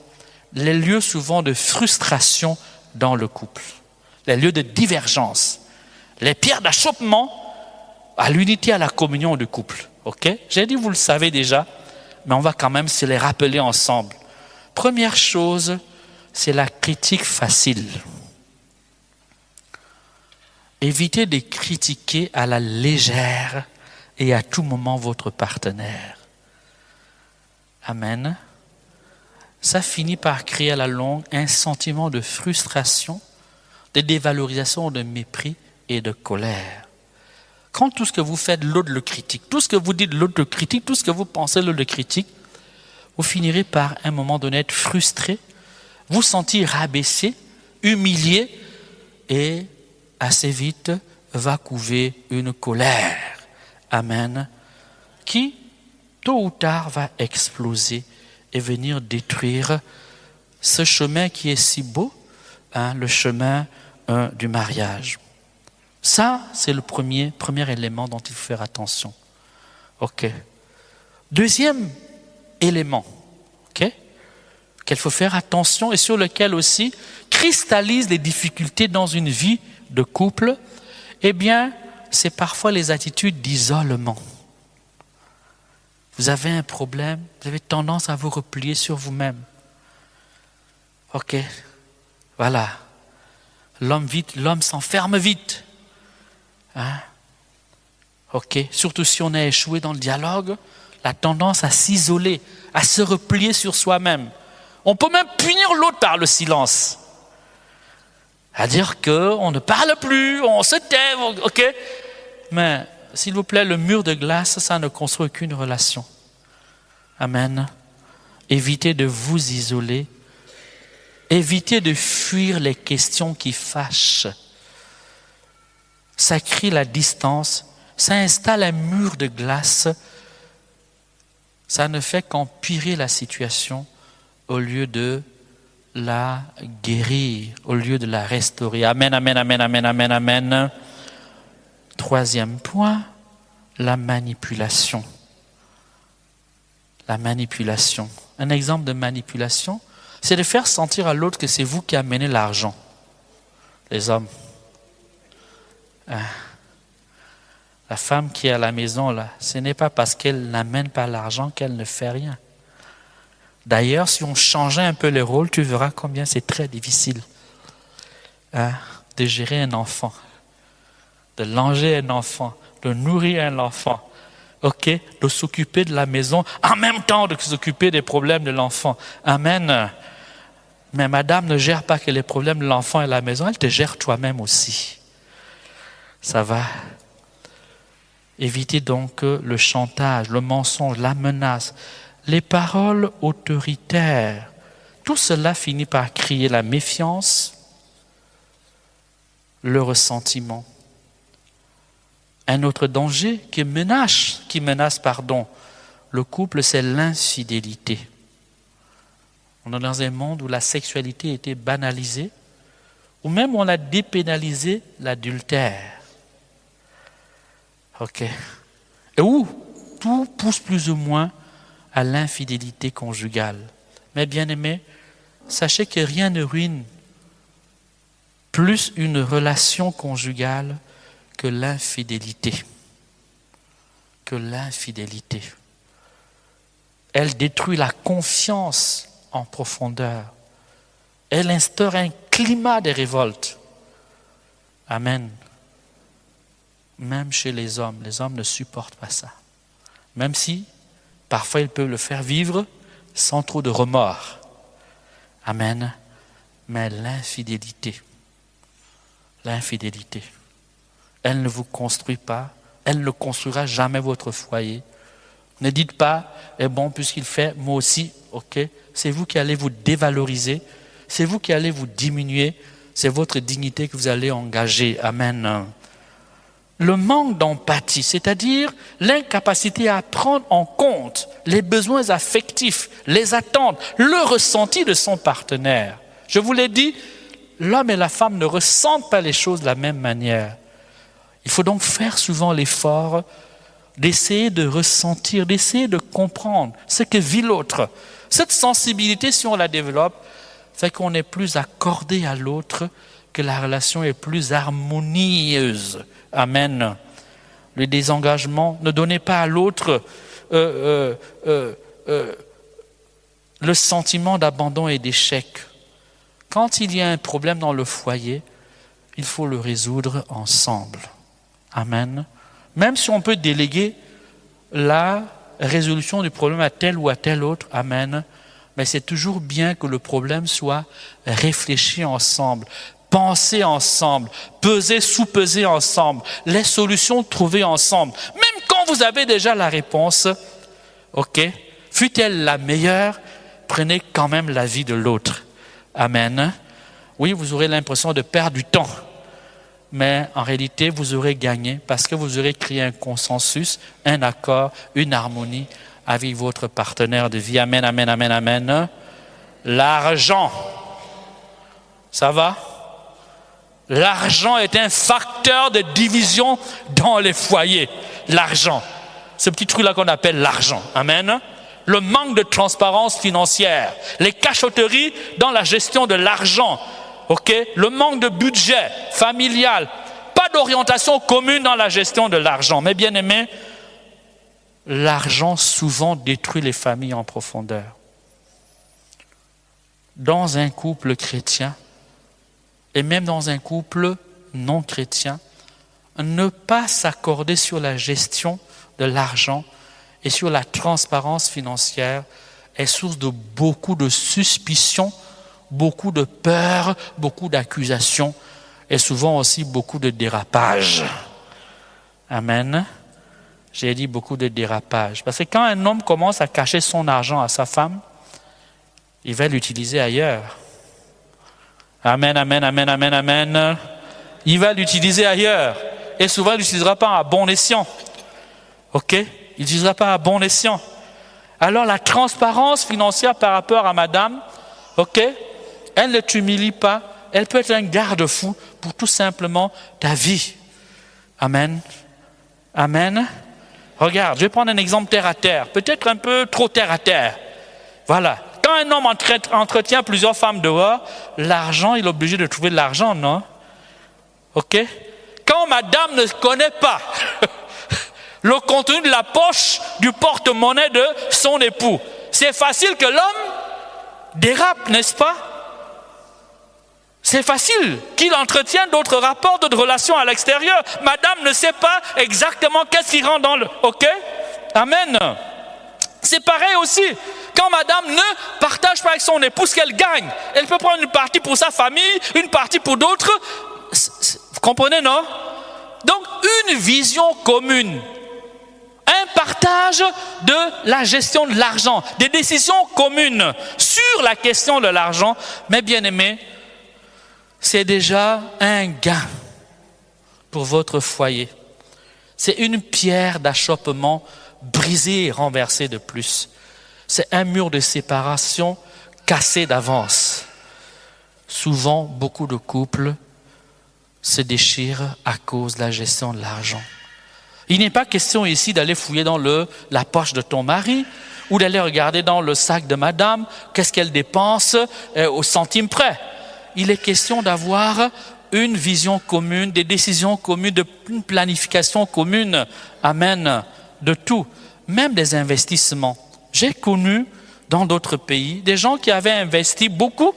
les lieux souvent de frustration dans le couple, les lieux de divergence, les pierres d'achoppement à l'unité, à la communion du couple. J'ai dit, vous le savez déjà, mais on va quand même se les rappeler ensemble. Première chose, c'est la critique facile. Évitez de critiquer à la légère et à tout moment votre partenaire. Amen. Ça finit par créer à la longue un sentiment de frustration, de dévalorisation, de mépris et de colère. Quand tout ce que vous faites, l'autre le critique, tout ce que vous dites, l'autre le critique, tout ce que vous pensez, l'autre le critique, vous finirez par un moment donné être frustré, vous sentir rabaissé, humilié et assez vite va couver une colère. Amen. Qui, tôt ou tard, va exploser et venir détruire ce chemin qui est si beau, le chemin du mariage. Ça, c'est le premier élément dont il faut faire attention. Deuxième élément, qu'il faut faire attention et sur lequel aussi cristallise les difficultés dans une vie de couple, c'est parfois les attitudes d'isolement. Vous avez un problème, vous avez tendance à vous replier sur vous-même. Voilà. L'homme s'enferme vite. Surtout si on a échoué dans le dialogue, la tendance à s'isoler, à se replier sur soi-même. On peut même punir l'autre par le silence. À dire qu'on ne parle plus, on se tait, Mais, s'il vous plaît, le mur de glace, ça ne construit aucune relation. Amen. Évitez de vous isoler. Évitez de fuir les questions qui fâchent. Ça crée la distance, ça installe un mur de glace. Ça ne fait qu'empirer la situation au lieu de la guérir, au lieu de la restaurer. Amen, amen, amen, amen, amen, amen. Troisième point, la manipulation. La manipulation. Un exemple de manipulation, c'est de faire sentir à l'autre que c'est vous qui amenez l'argent. Les hommes. La femme qui est à la maison, là, ce n'est pas parce qu'elle n'amène pas l'argent qu'elle ne fait rien. D'ailleurs, si on changeait un peu les rôles, tu verras combien c'est très difficile de gérer un enfant, de langer un enfant, de nourrir un enfant, de s'occuper de la maison, en même temps de s'occuper des problèmes de l'enfant. Amen. Mais madame ne gère pas que les problèmes de l'enfant et de la maison, elle te gère toi-même aussi. Ça va. Évitez donc le chantage, le mensonge, la menace, les paroles autoritaires. Tout cela finit par créer la méfiance, le ressentiment. Un autre danger qui menace le couple, c'est l'infidélité. On est dans un monde où la sexualité a été banalisée, ou même on a dépénalisé l'adultère. Et où tout pousse plus ou moins à l'infidélité conjugale. Mais bien aimés, sachez que rien ne ruine plus une relation conjugale que l'infidélité. Elle détruit la confiance en profondeur. Elle instaure un climat de révolte. Amen. Même chez les hommes ne supportent pas ça. Même si, parfois, ils peuvent le faire vivre sans trop de remords. Amen. Mais l'infidélité, elle ne vous construit pas, elle ne construira jamais votre foyer. Ne dites pas, puisqu'il fait, moi aussi, c'est vous qui allez vous dévaloriser, c'est vous qui allez vous diminuer, c'est votre dignité que vous allez engager. Amen. Le manque d'empathie, c'est-à-dire l'incapacité à prendre en compte les besoins affectifs, les attentes, le ressenti de son partenaire. Je vous l'ai dit, l'homme et la femme ne ressentent pas les choses de la même manière. Il faut donc faire souvent l'effort d'essayer de ressentir, d'essayer de comprendre ce que vit l'autre. Cette sensibilité, si on la développe, fait qu'on est plus accordé à l'autre, que la relation est plus harmonieuse. Amen. Le désengagement, ne donnez pas à l'autre le sentiment d'abandon et d'échec. Quand il y a un problème dans le foyer, il faut le résoudre ensemble. Amen. Même si on peut déléguer la résolution du problème à tel ou à tel autre, amen, mais c'est toujours bien que le problème soit réfléchi ensemble, pensé ensemble, pesé, sous-pesé ensemble, les solutions trouvées ensemble. Même quand vous avez déjà la réponse, ok, fût-elle la meilleure, prenez quand même l'avis de l'autre. Amen. Oui, vous aurez l'impression de perdre du temps, mais en réalité, vous aurez gagné parce que vous aurez créé un consensus, un accord, une harmonie avec votre partenaire de vie. Amen, amen, amen, amen. L'argent, ça va? L'argent est un facteur de division dans les foyers. L'argent, ce petit truc-là qu'on appelle l'argent. Amen. Le manque de transparence financière, les cachotteries dans la gestion de l'argent, okay? Le manque de budget familial, pas d'orientation commune dans la gestion de l'argent. Mais bien aimé, l'argent souvent détruit les familles en profondeur. Dans un couple chrétien, et même dans un couple non chrétien, ne pas s'accorder sur la gestion de l'argent et sur la transparence financière est source de beaucoup de suspicions, beaucoup de peur, beaucoup d'accusations et souvent aussi beaucoup de dérapages. Amen. J'ai dit beaucoup de dérapages. Parce que quand un homme commence à cacher son argent à sa femme, il va l'utiliser ailleurs. Amen, amen, amen, amen, amen. Il va l'utiliser ailleurs. Et souvent, il ne l'utilisera pas à bon escient. OK? Il ne l'utilisera pas à bon escient. Alors, la transparence financière par rapport à madame, OK? Elle ne t'humilie pas. Elle peut être un garde-fou pour tout simplement ta vie. Amen. Amen. Regarde, je vais prendre un exemple terre à terre. Peut-être un peu trop terre à terre. Voilà. Quand un homme entretient plusieurs femmes dehors, l'argent, il est obligé de trouver de l'argent, non? OK? Quand madame ne connaît pas le contenu de la poche du porte-monnaie de son époux, c'est facile que l'homme dérape, n'est-ce pas? C'est facile qu'il entretienne d'autres rapports, d'autres relations à l'extérieur. Madame ne sait pas exactement qu'est-ce qui rentre dans le... OK? Amen. C'est pareil aussi. Quand madame ne partage pas avec son époux ce qu'elle gagne, elle peut prendre une partie pour sa famille, une partie pour d'autres. Vous comprenez, non? Donc, une vision commune. Un partage de la gestion de l'argent, des décisions communes sur la question de l'argent. Mais bien aimé, c'est déjà un gain pour votre foyer. C'est une pierre d'achoppement brisée et renversée de plus. C'est un mur de séparation cassé d'avance. Souvent, beaucoup de couples se déchirent à cause de la gestion de l'argent. Il n'est pas question ici d'aller fouiller dans la poche de ton mari ou d'aller regarder dans le sac de madame, qu'est-ce qu'elle dépense au centime près. Il est question d'avoir une vision commune, des décisions communes, une planification commune. Amen. De tout, même des investissements. J'ai connu dans d'autres pays des gens qui avaient investi beaucoup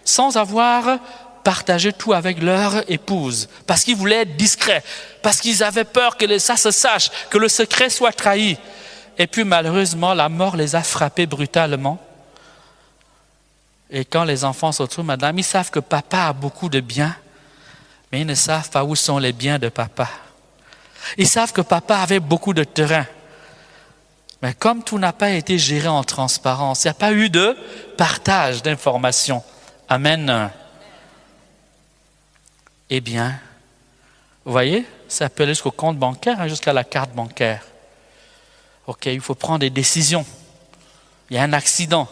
sans avoir partagé tout avec leur épouse, parce qu'ils voulaient être discrets, parce qu'ils avaient peur que ça se sache, que le secret soit trahi. Et puis malheureusement, la mort les a frappés brutalement. Et quand les enfants se retrouvent, madame, ils savent que papa a beaucoup de biens, mais ils ne savent pas où sont les biens de papa. Ils savent que papa avait beaucoup de terrain. Mais comme tout n'a pas été géré en transparence, il n'y a pas eu de partage d'informations. Amen. Eh bien, vous voyez, ça peut aller jusqu'au compte bancaire, jusqu'à la carte bancaire. OK, il faut prendre des décisions. Il y a un accident.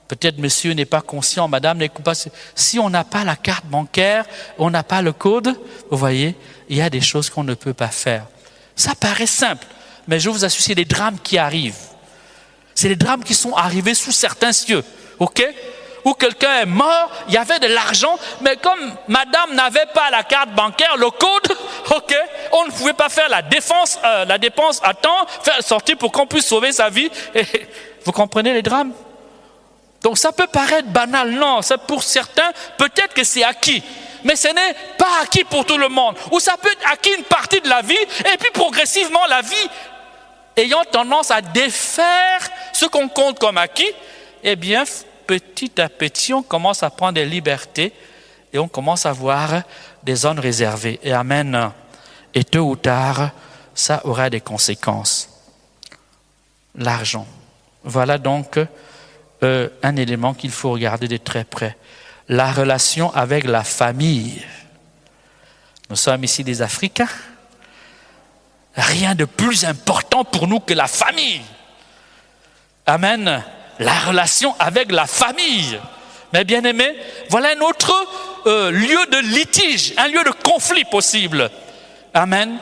Peut-être monsieur n'est pas conscient, madame n'est pas... Si on n'a pas la carte bancaire, on n'a pas le code, vous voyez, il y a des choses qu'on ne peut pas faire. Ça paraît simple, mais je vous assure, c'est des drames qui arrivent. C'est des drames qui sont arrivés sous certains cieux, ok? Où quelqu'un est mort, il y avait de l'argent, mais comme madame n'avait pas la carte bancaire, le code, ok, on ne pouvait pas faire la dépense à temps, faire sortir pour qu'on puisse sauver sa vie. Et, vous comprenez les drames? Donc ça peut paraître banal, non, ça pour certains, peut-être que c'est acquis, mais ce n'est pas acquis pour tout le monde. Ou ça peut être acquis une partie de la vie, et puis progressivement la vie ayant tendance à défaire ce qu'on compte comme acquis, eh bien, petit à petit, on commence à prendre des libertés et on commence à voir des zones réservées. Et amen. Et tôt ou tard, ça aura des conséquences. L'argent. Voilà donc un élément qu'il faut regarder de très près. La relation avec la famille. Nous sommes ici des Africains. Rien de plus important pour nous que la famille. Amen. La relation avec la famille. Mais bien aimés, voilà un autre lieu de litige, un lieu de conflit possible. Amen.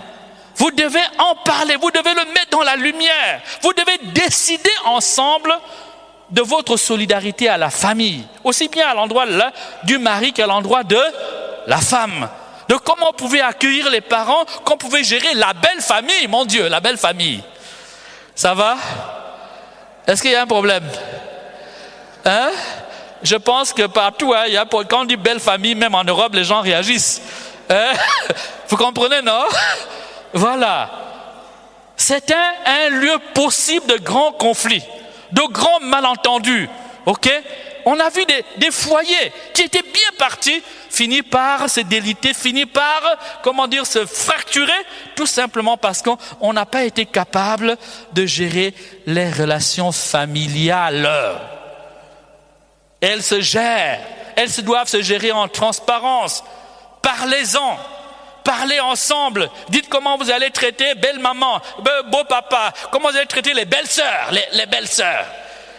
Vous devez en parler, vous devez le mettre dans la lumière. Vous devez décider ensemble de votre solidarité à la famille. Aussi bien à l'endroit du mari qu'à l'endroit de la femme. De comment on pouvait accueillir les parents, qu'on pouvait gérer la belle famille, mon Dieu, la belle famille. Ça va? Est-ce qu'il y a un problème? Hein? Je pense que partout, hein, quand on dit belle famille, même en Europe, les gens réagissent. Hein? Vous comprenez, non? Voilà. C'est un lieu possible de grands conflits, de grands malentendus. Ok? On a vu des foyers qui étaient bien partis, finissent par se déliter, finissent par, se fracturer, tout simplement parce qu'on n'a pas été capable de gérer les relations familiales. Elles se gèrent, elles doivent se gérer en transparence. Parlez-en, parlez ensemble. Dites comment vous allez traiter belle maman, beau papa, comment vous allez traiter les belles sœurs,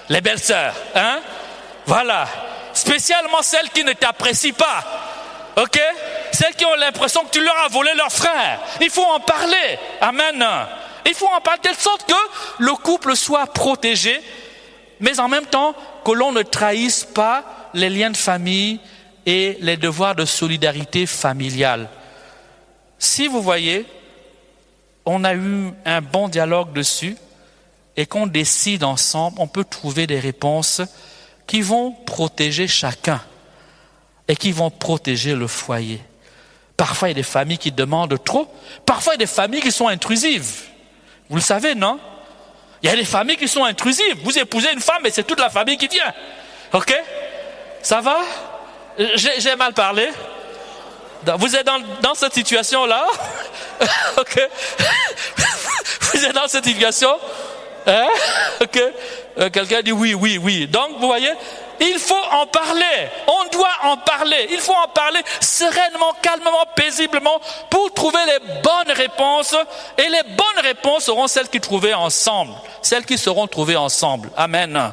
les belles sœurs, hein? Voilà, spécialement celles qui ne t'apprécient pas, ok? Celles qui ont l'impression que tu leur as volé leur frère. Il faut en parler, amen. Il faut en parler de telle sorte que le couple soit protégé, mais en même temps que l'on ne trahisse pas les liens de famille et les devoirs de solidarité familiale. Si vous voyez, on a eu un bon dialogue dessus et qu'on décide ensemble, on peut trouver des réponses qui vont protéger chacun et qui vont protéger le foyer. Parfois, il y a des familles qui demandent trop. Parfois, il y a des familles qui sont intrusives. Vous le savez, non? Il y a des familles qui sont intrusives. Vous épousez une femme et c'est toute la famille qui vient. Ok? Ça va? J'ai mal parlé? Vous êtes dans cette situation-là? Ok? Vous êtes dans cette situation? Hein? Ok? Quelqu'un dit oui. Donc, vous voyez, il faut en parler. On doit en parler. Il faut en parler sereinement, calmement, paisiblement pour trouver les bonnes réponses. Et les bonnes réponses seront celles qui trouvées ensemble. Celles qui seront trouvées ensemble. Amen.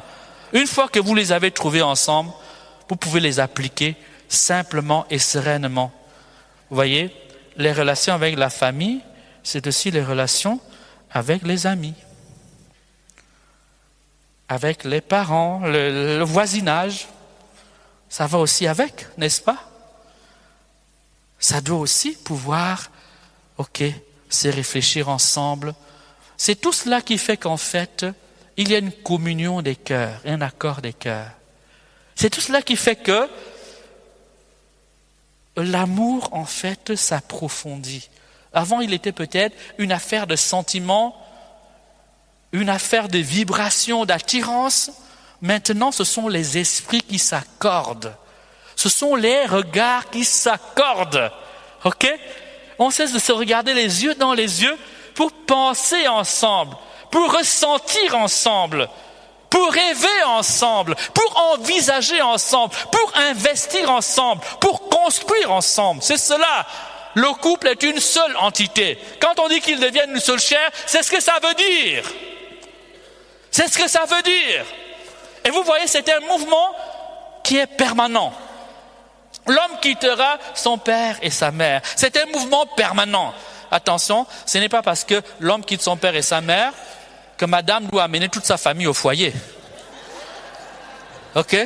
Une fois que vous les avez trouvées ensemble, vous pouvez les appliquer simplement et sereinement. Vous voyez, les relations avec la famille, c'est aussi les relations avec les amis, avec les parents, le voisinage. Ça va aussi avec, n'est-ce pas? Ça doit aussi pouvoir, se réfléchir ensemble. C'est tout cela qui fait qu'en fait, il y a une communion des cœurs, un accord des cœurs. C'est tout cela qui fait que l'amour, en fait, s'approfondit. Avant, il était peut-être une affaire de sentiments, une affaire de vibration, d'attirance. Maintenant, ce sont les esprits qui s'accordent. Ce sont les regards qui s'accordent. Ok? On cesse de se regarder les yeux dans les yeux pour penser ensemble, pour ressentir ensemble, pour rêver ensemble, pour envisager ensemble, pour investir ensemble, pour construire ensemble. C'est cela. Le couple est une seule entité. Quand on dit qu'ils deviennent une seule chair, c'est ce que ça veut dire. C'est ce que ça veut dire. Et vous voyez, c'est un mouvement qui est permanent. L'homme quittera son père et sa mère. C'est un mouvement permanent. Attention, ce n'est pas parce que l'homme quitte son père et sa mère que madame doit amener toute sa famille au foyer. OK?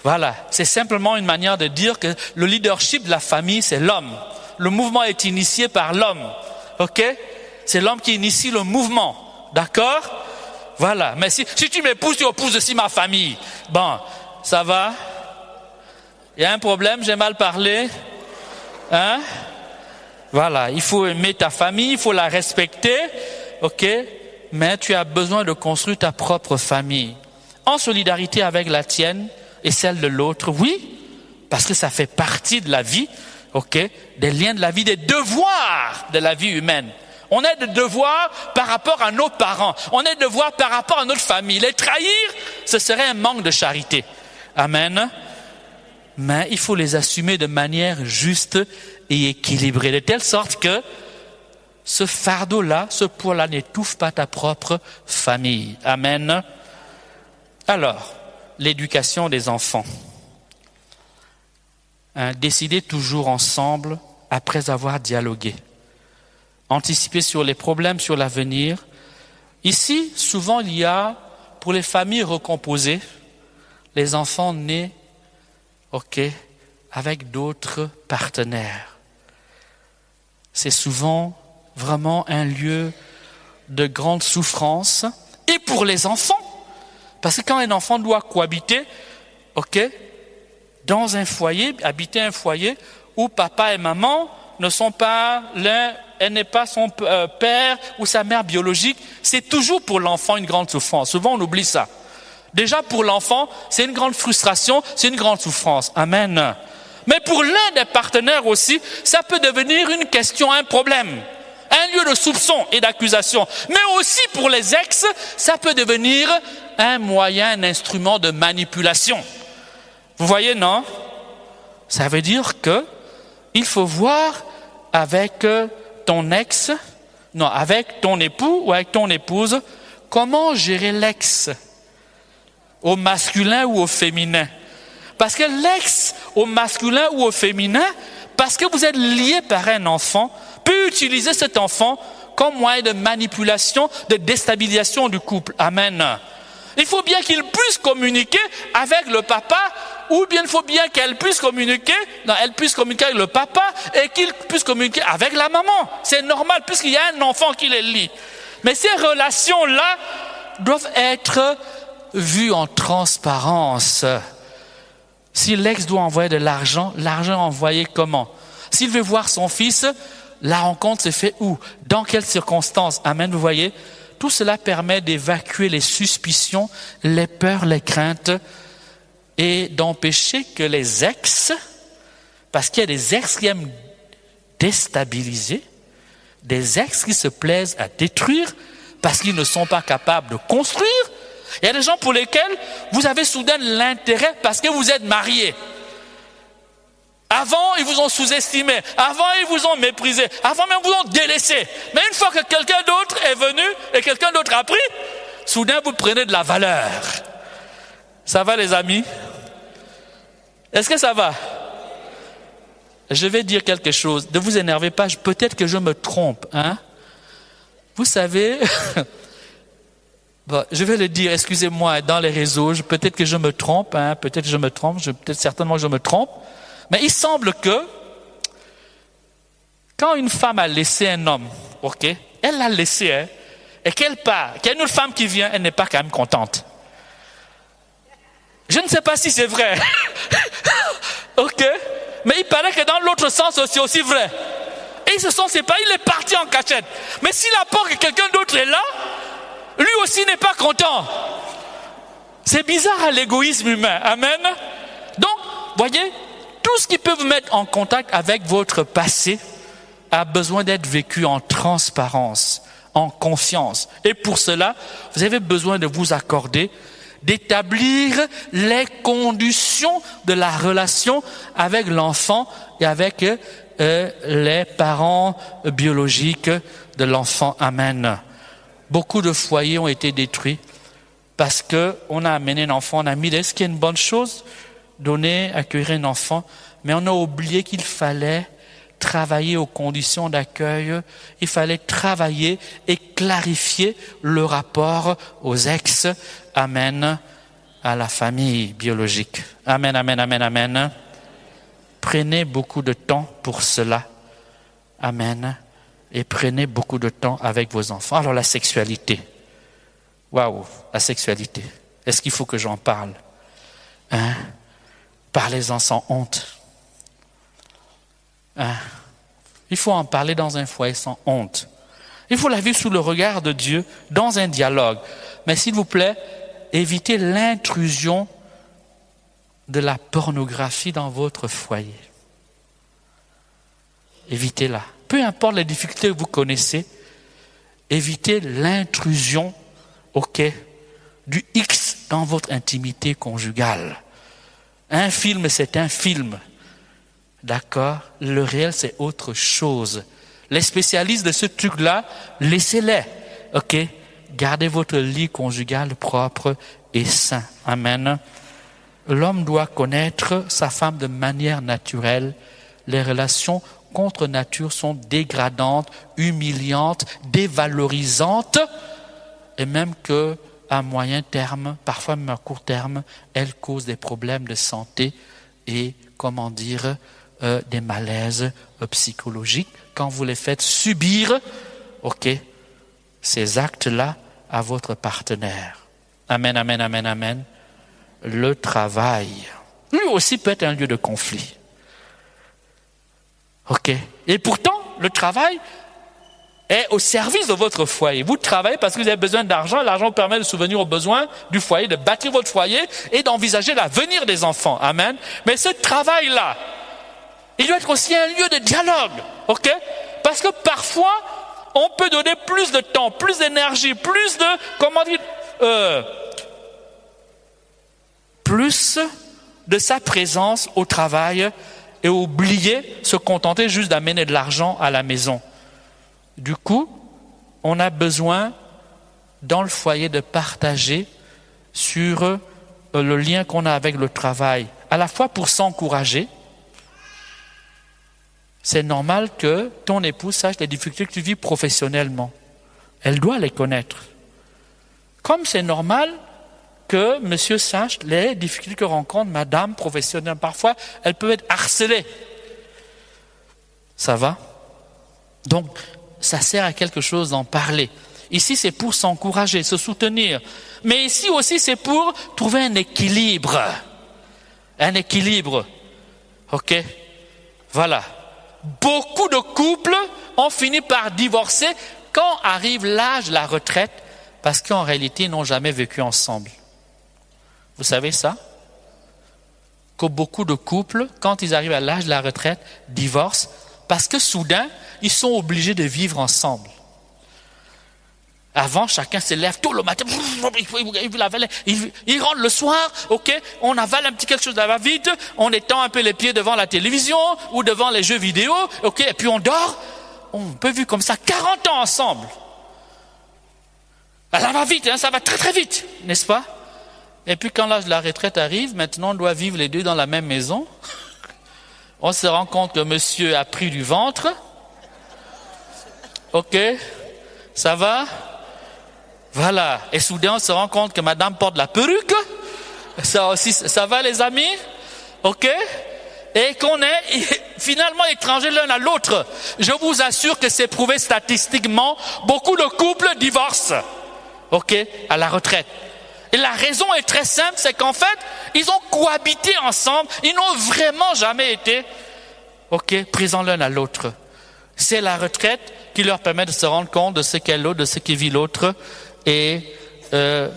Voilà, c'est simplement une manière de dire que le leadership de la famille, c'est l'homme. Le mouvement est initié par l'homme. OK? C'est l'homme qui initie le mouvement. D'accord? Voilà, mais si tu m'épouses, tu épouses aussi ma famille. Bon, ça va? Il y a un problème, j'ai mal parlé? Hein? Voilà, il faut aimer ta famille, il faut la respecter, ok? Mais tu as besoin de construire ta propre famille. En solidarité avec la tienne et celle de l'autre, oui, parce que ça fait partie de la vie, ok? Des liens de la vie, des devoirs de la vie humaine. On a des devoirs par rapport à nos parents. On a des devoirs par rapport à notre famille. Les trahir, ce serait un manque de charité. Amen. Mais il faut les assumer de manière juste et équilibrée, de telle sorte que ce fardeau-là, ce poids-là n'étouffe pas ta propre famille. Amen. Alors, l'éducation des enfants. Décider toujours ensemble après avoir dialogué. Anticiper sur les problèmes, sur l'avenir. Ici, souvent, il y a, pour les familles recomposées, les enfants nés, avec d'autres partenaires. C'est souvent vraiment un lieu de grande souffrance, et pour les enfants, parce que quand un enfant doit cohabiter, dans un foyer, habiter un foyer où papa et maman ne sont pas l'un, elle n'est pas son père ou sa mère biologique, c'est toujours pour l'enfant une grande souffrance. Souvent on oublie ça. Déjà pour l'enfant, c'est une grande frustration, c'est une grande souffrance. Amen. Mais pour l'un des partenaires aussi, ça peut devenir une question, un problème, un lieu de soupçon et d'accusation. Mais aussi pour les ex, ça peut devenir un moyen, un instrument de manipulation. Vous voyez, non? Ça veut dire que il faut voir avec ton ex, non, avec ton époux ou avec ton épouse, comment gérer l'ex, au masculin ou au féminin. Parce que l'ex, au masculin ou au féminin, parce que vous êtes liés par un enfant, peut utiliser cet enfant comme moyen de manipulation, de déstabilisation du couple. Amen. Il faut bien qu'il puisse communiquer avec le papa, ou bien il faut bien qu'elle puisse communiquer, elle puisse communiquer avec le papa et qu'il puisse communiquer avec la maman. C'est normal puisqu'il y a un enfant qui les lie. Mais ces relations-là doivent être vues en transparence. Si l'ex doit envoyer de l'argent, l'argent envoyé comment? S'il veut voir son fils, la rencontre se fait où? Dans quelles circonstances? Amen, vous voyez? Tout cela permet d'évacuer les suspicions, les peurs, les craintes et d'empêcher que les ex, parce qu'il y a des ex qui aiment déstabiliser, des ex qui se plaisent à détruire parce qu'ils ne sont pas capables de construire. Il y a des gens pour lesquels vous avez soudain l'intérêt parce que vous êtes mariés. Avant, ils vous ont sous-estimé. Avant, ils vous ont méprisé. Avant, même, ils vous ont délaissé. Mais une fois que quelqu'un d'autre est venu et quelqu'un d'autre a pris, soudain, vous prenez de la valeur. Ça va, les amis? Est-ce que ça va? Je vais dire quelque chose. Ne vous énervez pas. Peut-être que je me trompe. Vous savez, bon, je vais le dire, excusez-moi, dans les réseaux, peut-être que je me trompe. Peut-être que je me trompe. Peut-être certainement que je me trompe. Mais il semble que quand une femme a laissé un homme, elle l'a laissé, et qu'elle part, qu'il y a une autre femme qui vient, elle n'est pas quand même contente. Je ne sais pas si c'est vrai. Mais il paraît que dans l'autre sens, c'est aussi vrai. Et ils se sont séparés, il est parti en cachette. Mais s'il apporte que quelqu'un d'autre est là, lui aussi n'est pas content. C'est bizarre à l'égoïsme humain. Amen. Donc, voyez, tout ce qui peut vous mettre en contact avec votre passé a besoin d'être vécu en transparence, en confiance. Et pour cela, vous avez besoin de vous accorder, d'établir les conditions de la relation avec l'enfant et avec les parents biologiques de l'enfant. Amen. Beaucoup de foyers ont été détruits parce qu'on a amené un enfant, on a mis, est-ce qu'il y a une bonne chose? Donner, accueillir un enfant, mais on a oublié qu'il fallait travailler aux conditions d'accueil, il fallait travailler et clarifier le rapport aux ex. Amen. À la famille biologique. Amen, amen, amen, amen. Prenez beaucoup de temps pour cela. Amen. Et prenez beaucoup de temps avec vos enfants. Alors la sexualité. Waouh, la sexualité. Est-ce qu'il faut que j'en parle? Hein? Parlez-en sans honte. Hein? Il faut en parler dans un foyer sans honte. Il faut la vivre sous le regard de Dieu, dans un dialogue. Mais s'il vous plaît, évitez l'intrusion de la pornographie dans votre foyer. Évitez-la. Peu importe les difficultés que vous connaissez, évitez l'intrusion, du X dans votre intimité conjugale. Un film, c'est un film. D'accord? Le réel, c'est autre chose. Les spécialistes de ce truc-là, laissez-les. Gardez votre lit conjugal propre et sain. Amen. L'homme doit connaître sa femme de manière naturelle. Les relations contre nature sont dégradantes, humiliantes, dévalorisantes, et même qu'à moyen terme, parfois même à court terme, elles causent des problèmes de santé et, des malaises psychologiques quand vous les faites subir, ces actes-là à votre partenaire. Amen, amen, amen, amen. Le travail, lui aussi peut être un lieu de conflit. Et pourtant, le travail est au service de votre foyer. Vous travaillez parce que vous avez besoin d'argent. L'argent vous permet de subvenir aux besoins du foyer, de bâtir votre foyer et d'envisager l'avenir des enfants. Amen. Mais ce travail-là, il doit être aussi un lieu de dialogue. Parce que parfois, on peut donner plus de temps, plus d'énergie, plus plus de sa présence au travail et oublier, se contenter juste d'amener de l'argent à la maison. Du coup, on a besoin dans le foyer de partager sur le lien qu'on a avec le travail, à la fois pour s'encourager. C'est normal que ton épouse sache les difficultés que tu vis professionnellement. Elle doit les connaître. Comme c'est normal que monsieur sache les difficultés que rencontre madame professionnelle. Parfois, elle peut être harcelée. Ça va? Donc, ça sert à quelque chose d'en parler. Ici, c'est pour s'encourager, se soutenir. Mais ici aussi, c'est pour trouver un équilibre. Un équilibre. Voilà. Beaucoup de couples ont fini par divorcer quand arrive l'âge de la retraite parce qu'en réalité, ils n'ont jamais vécu ensemble. Vous savez ça? Que beaucoup de couples, quand ils arrivent à l'âge de la retraite, divorcent parce que soudain, ils sont obligés de vivre ensemble. Avant, chacun se lève tôt le matin, il rentre le soir, on avale un petit quelque chose là-bas vite, on étend un peu les pieds devant la télévision ou devant les jeux vidéo, et puis on dort. On peut vivre comme ça 40 ans ensemble. Ça va vite, ça va très très vite, n'est-ce pas? Et puis quand l'âge de la retraite arrive, maintenant on doit vivre les deux dans la même maison. On se rend compte que monsieur a pris du ventre. Ça va? Voilà. Et soudain, on se rend compte que madame porte la perruque. Ça aussi, ça va les amis? Et qu'on est finalement étrangers l'un à l'autre. Je vous assure que c'est prouvé statistiquement. Beaucoup de couples divorcent. À la retraite. Et la raison est très simple, c'est qu'en fait, ils ont cohabité ensemble. Ils n'ont vraiment jamais été, présents l'un à l'autre. C'est la retraite qui leur permet de se rendre compte de ce qu'est l'autre, de ce qui vit l'autre. Et il me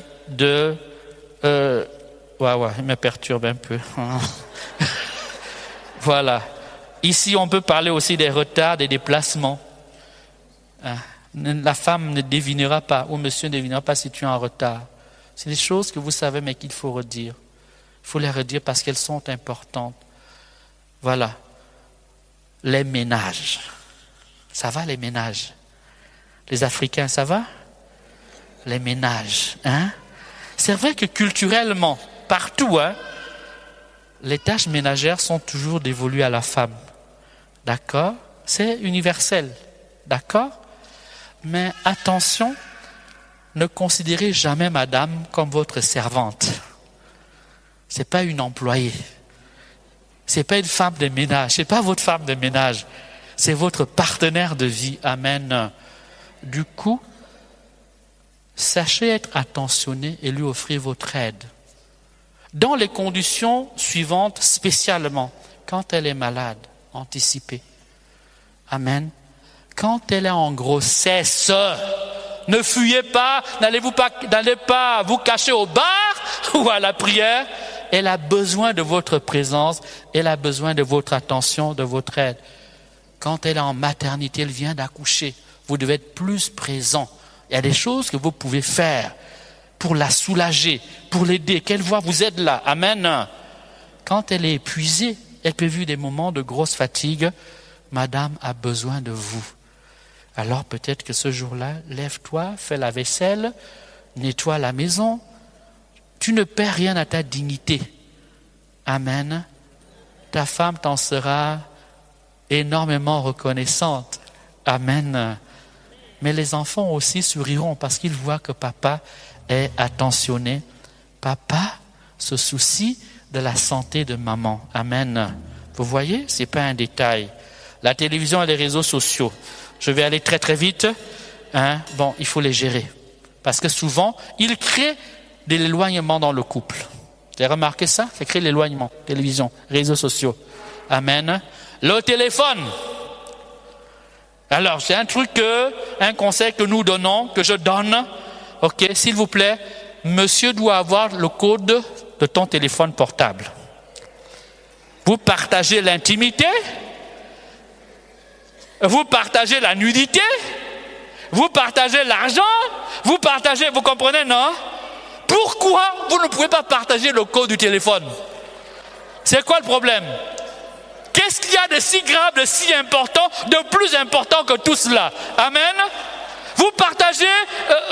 perturbe un peu. Voilà. Ici, on peut parler aussi des retards, des déplacements. La femme ne devinera pas, ou monsieur ne devinera pas si tu es en retard. C'est des choses que vous savez, mais qu'il faut redire. Il faut les redire parce qu'elles sont importantes. Voilà. Les ménages. Ça va, les ménages? Les Africains, ça va? Les ménages, C'est vrai que culturellement, partout, les tâches ménagères sont toujours dévolues à la femme. D'accord? c'est universel. D'accord? Mais attention, ne considérez jamais madame comme votre servante. C'est pas une employée. C'est pas une femme de ménage. C'est pas votre femme de ménage. C'est votre partenaire de vie. Amen. Du coup, sachez être attentionné et lui offrir votre aide. Dans les conditions suivantes, spécialement, quand elle est malade, anticipez. Amen. Quand elle est en grossesse, ne fuyez pas, n'allez pas vous cacher au bar ou à la prière. Elle a besoin de votre présence, elle a besoin de votre attention, de votre aide. Quand elle est en maternité, elle vient d'accoucher, vous devez être plus présent. Il y a des choses que vous pouvez faire pour la soulager, pour l'aider, qu'elle voit vous êtes là. Amen. Quand elle est épuisée, elle peut vivre des moments de grosse fatigue. Madame a besoin de vous. Alors peut-être que ce jour-là, lève-toi, fais la vaisselle, nettoie la maison. Tu ne perds rien à ta dignité. Amen. Ta femme t'en sera énormément reconnaissante. Amen. Mais les enfants aussi souriront parce qu'ils voient que papa est attentionné. Papa se soucie de la santé de maman. Amen. Vous voyez, ce n'est pas un détail. La télévision et les réseaux sociaux. Je vais aller très très vite. Bon, il faut les gérer. Parce que souvent, ils créent de l'éloignement dans le couple. Vous avez remarqué ça? Ça crée l'éloignement. Télévision, réseaux sociaux. Amen. Le téléphone. Alors, c'est un conseil que nous donnons, que je donne. Ok, s'il vous plaît, monsieur doit avoir le code de ton téléphone portable. Vous partagez l'intimité, vous partagez la nudité, vous partagez l'argent, vous comprenez, non? Pourquoi vous ne pouvez pas partager le code du téléphone? C'est quoi le problème? Qu'est-ce qu'il y a de si grave, de si important, de plus important que tout cela? Amen. Vous partagez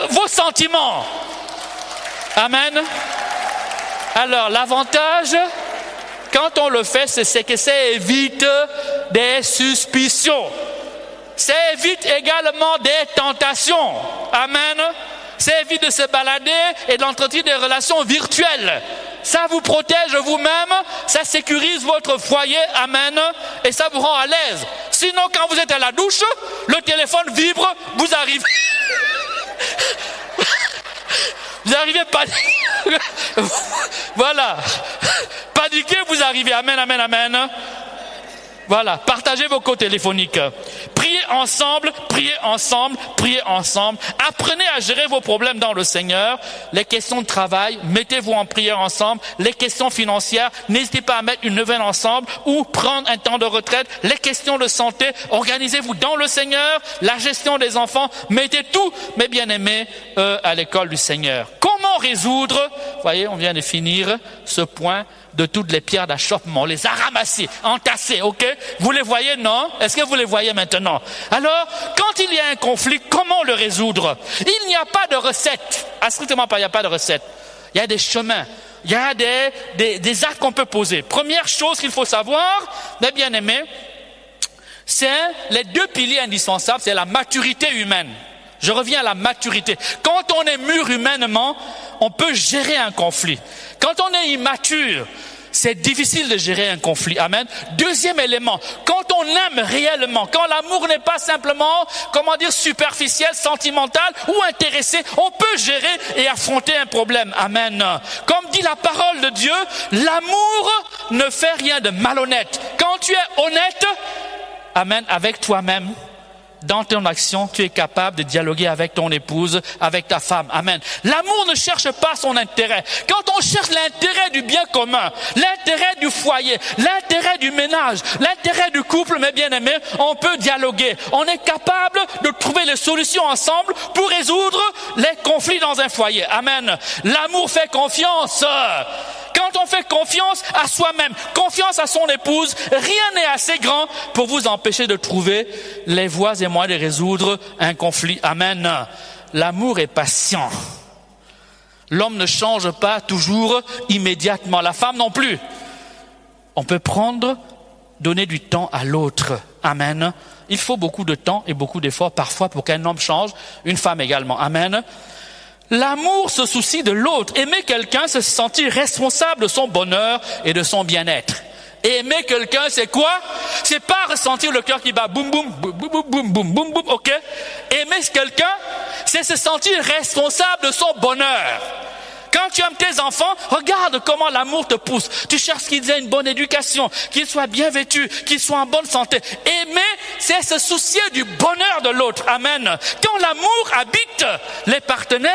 vos sentiments. Amen. Alors, l'avantage, quand on le fait, c'est que ça évite des suspicions. Ça évite également des tentations. Amen. Ça évite de se balader et d'entretenir des relations virtuelles. Ça vous protège vous-même, ça sécurise votre foyer, amen, et ça vous rend à l'aise. Sinon, quand vous êtes à la douche, le téléphone vibre, vous arrivez... Vous arrivez paniqué. Voilà. Paniqué, vous arrivez, amen, amen, amen. Voilà, partagez vos codes téléphoniques. Priez ensemble, priez ensemble, priez ensemble. Apprenez à gérer vos problèmes dans le Seigneur. Les questions de travail, mettez-vous en prière ensemble. Les questions financières, n'hésitez pas à mettre une neuvaine ensemble ou prendre un temps de retraite. Les questions de santé, organisez-vous dans le Seigneur. La gestion des enfants, mettez tous mes bien-aimés à l'école du Seigneur. Comment résoudre, voyez, on vient de finir ce point de toutes les pierres d'achoppement, on les a ramassées, entassées, ok? Vous les voyez, non? Est-ce que vous les voyez maintenant? Alors, quand il y a un conflit, comment le résoudre? Il n'y a pas de recette. Strictement pas, il n'y a pas de recette. Il y a des chemins. Il y a des actes qu'on peut poser. Première chose qu'il faut savoir, mes bien-aimés, c'est les deux piliers indispensables, c'est la maturité humaine. Je reviens à la maturité. Quand on est mûr humainement, on peut gérer un conflit. Quand on est immature, c'est difficile de gérer un conflit. Amen. Deuxième élément, quand on aime réellement, quand l'amour n'est pas simplement, superficiel, sentimental ou intéressé, on peut gérer et affronter un problème. Amen. Comme dit la parole de Dieu, l'amour ne fait rien de malhonnête. Quand tu es honnête, amen, avec toi-même, dans ton action, tu es capable de dialoguer avec ton épouse, avec ta femme. Amen. L'amour ne cherche pas son intérêt. Quand on cherche l'intérêt du bien commun, l'intérêt du foyer, l'intérêt du ménage, l'intérêt du couple, mes bien-aimés, on peut dialoguer. On est capable de trouver les solutions ensemble pour résoudre les conflits dans un foyer. Amen. L'amour fait confiance. Quand on fait confiance à soi-même, confiance à son épouse, rien n'est assez grand pour vous empêcher de trouver les voies et moyens de résoudre un conflit. Amen. L'amour est patient. L'homme ne change pas toujours immédiatement. La femme non plus. On peut donner du temps à l'autre. Amen. Il faut beaucoup de temps et beaucoup d'efforts parfois pour qu'un homme change, une femme également. Amen. L'amour se soucie de l'autre. Aimer quelqu'un, c'est se sentir responsable de son bonheur et de son bien-être. Et aimer quelqu'un, c'est quoi? C'est pas ressentir le cœur qui bat boum boum boum boum boum boum boum boum, ok? Aimer quelqu'un, c'est se sentir responsable de son bonheur. Quand tu aimes tes enfants, regarde comment l'amour te pousse. Tu cherches qu'ils aient une bonne éducation, qu'ils soient bien vêtus, qu'ils soient en bonne santé. Aimer, c'est se soucier du bonheur de l'autre. Amen. Quand l'amour habite les partenaires,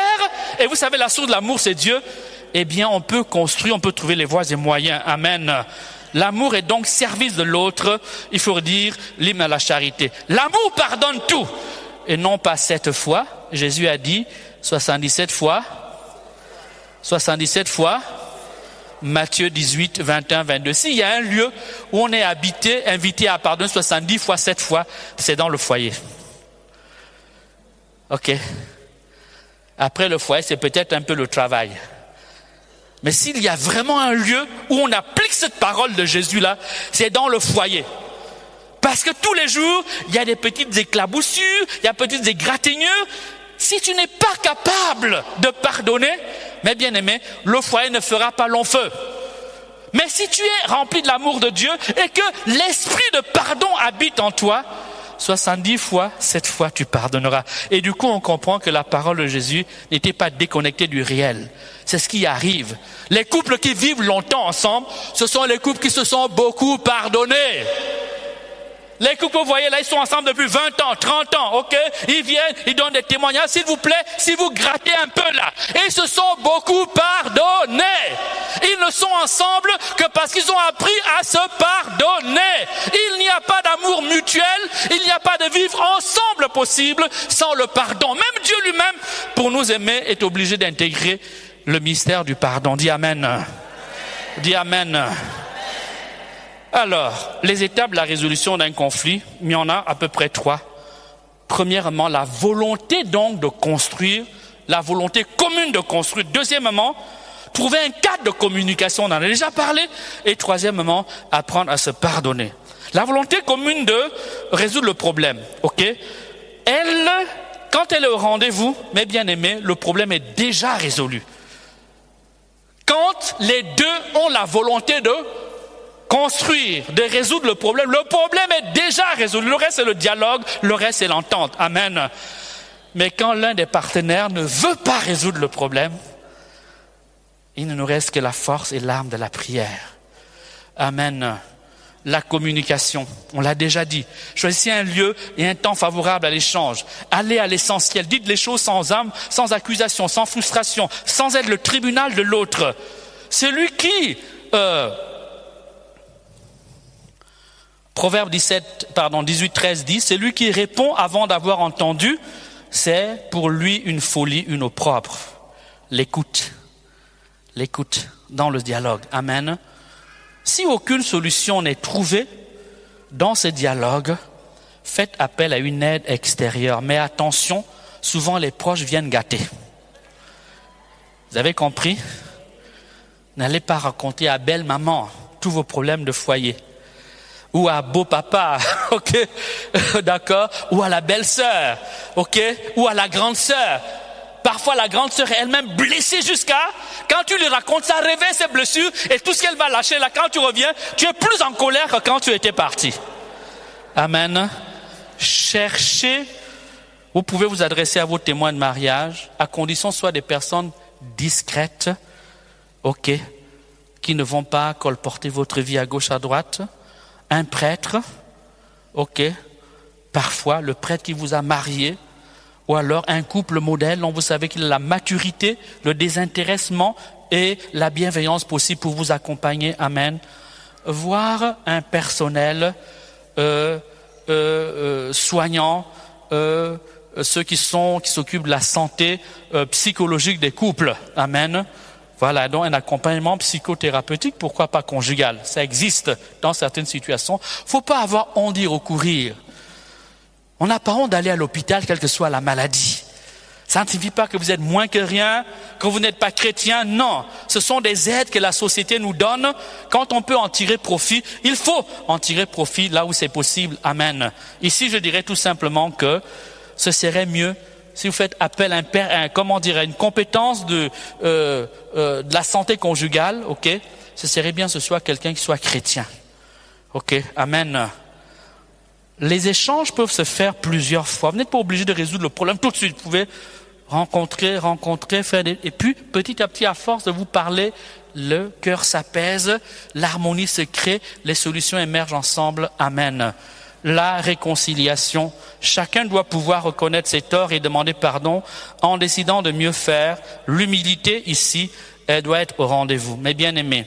et vous savez, la source de l'amour, c'est Dieu, eh bien, on peut construire, on peut trouver les voies et moyens. Amen. L'amour est donc service de l'autre, il faut dire l'hymne à la charité. L'amour pardonne tout, et non pas 7 fois. Jésus a dit 77 fois. 77 fois, Matthieu 18, 21, 22. S'il y a un lieu où on est invité à pardonner 70 fois, 7 fois, c'est dans le foyer. Ok. Après le foyer, c'est peut-être un peu le travail. Mais s'il y a vraiment un lieu où on applique cette parole de Jésus-là, c'est dans le foyer. Parce que tous les jours, il y a des petites éclaboussures, il y a des petites égratignures. Si tu n'es pas capable de pardonner, mes bien-aimés, le foyer ne fera pas long feu. Mais si tu es rempli de l'amour de Dieu et que l'esprit de pardon habite en toi, 70 fois, 7 fois tu pardonneras. Et du coup, on comprend que la parole de Jésus n'était pas déconnectée du réel. C'est ce qui arrive. Les couples qui vivent longtemps ensemble, ce sont les couples qui se sont beaucoup pardonnés. Les couples, vous voyez, là, ils sont ensemble depuis 20 ans, 30 ans, ok? Ils viennent, ils donnent des témoignages. S'il vous plaît, si vous grattez un peu là, ils se sont beaucoup pardonnés. Ils ne sont ensemble que parce qu'ils ont appris à se pardonner. Il n'y a pas d'amour mutuel, il n'y a pas de vivre ensemble possible sans le pardon. Même Dieu lui-même, pour nous aimer, est obligé d'intégrer le mystère du pardon. Dis Amen. Dis Amen. Alors, les étapes de la résolution d'un conflit, il y en a à peu près 3. Premièrement, la volonté donc de construire, la volonté commune de construire. Deuxièmement, trouver un cadre de communication, on en a déjà parlé. Et troisièmement, apprendre à se pardonner. La volonté commune de résoudre le problème, ok? Quand elle est au rendez-vous, mes bien-aimés, le problème est déjà résolu. Quand les deux ont la volonté de construire, de résoudre le problème est déjà résolu. Le reste, c'est le dialogue, le reste, c'est l'entente. Amen. Mais quand l'un des partenaires ne veut pas résoudre le problème, il ne nous reste que la force et l'arme de la prière. Amen. La communication, on l'a déjà dit. Choisissez un lieu et un temps favorable à l'échange. Allez à l'essentiel. Dites les choses sans âme, sans accusation, sans frustration, sans être le tribunal de l'autre. Celui qui... Proverbe 18:13 dit, celui qui répond avant d'avoir entendu, c'est pour lui une folie, une opprobre. L'écoute dans le dialogue. Amen. Si aucune solution n'est trouvée dans ce dialogue, faites appel à une aide extérieure. Mais attention, souvent les proches viennent gâter. Vous avez compris? N'allez pas raconter à belle maman tous vos problèmes de foyer. Ou à beau papa, ok, d'accord, ou à la belle-sœur, ok, ou à la grande sœur. Parfois la grande sœur est elle-même blessée jusqu'à, quand tu lui racontes, ça réveille ses blessures et tout ce qu'elle va lâcher là, quand tu reviens, tu es plus en colère que quand tu étais parti. Amen. Cherchez, vous pouvez vous adresser à vos témoins de mariage, à condition soit des personnes discrètes, ok, qui ne vont pas colporter votre vie à gauche, à droite. Un prêtre, ok, parfois le prêtre qui vous a marié, ou alors un couple modèle dont vous savez qu'il a la maturité, le désintéressement et la bienveillance possible pour vous accompagner, amen. Voir un personnel soignant, ceux qui s'occupent de la santé psychologique des couples, amen. Voilà, donc un accompagnement psychothérapeutique, pourquoi pas conjugal. Ça existe dans certaines situations. Faut pas avoir honte d'y recourir. On n'a pas honte d'aller à l'hôpital, quelle que soit la maladie. Ça ne signifie pas que vous êtes moins que rien, que vous n'êtes pas chrétien. Non, ce sont des aides que la société nous donne. Quand on peut en tirer profit, il faut en tirer profit là où c'est possible. Amen. Ici, je dirais tout simplement que ce serait mieux si vous faites appel à une compétence de la santé conjugale, ok? Ce serait bien que ce soit quelqu'un qui soit chrétien. Ok, amen. Les échanges peuvent se faire plusieurs fois. Vous n'êtes pas obligé de résoudre le problème tout de suite. Vous pouvez rencontrer, et puis petit à petit, à force de vous parler, le cœur s'apaise, l'harmonie se crée, les solutions émergent ensemble. Amen. La réconciliation. Chacun doit pouvoir reconnaître ses torts et demander pardon en décidant de mieux faire. L'humilité ici, elle doit être au rendez-vous. Mes bien-aimés,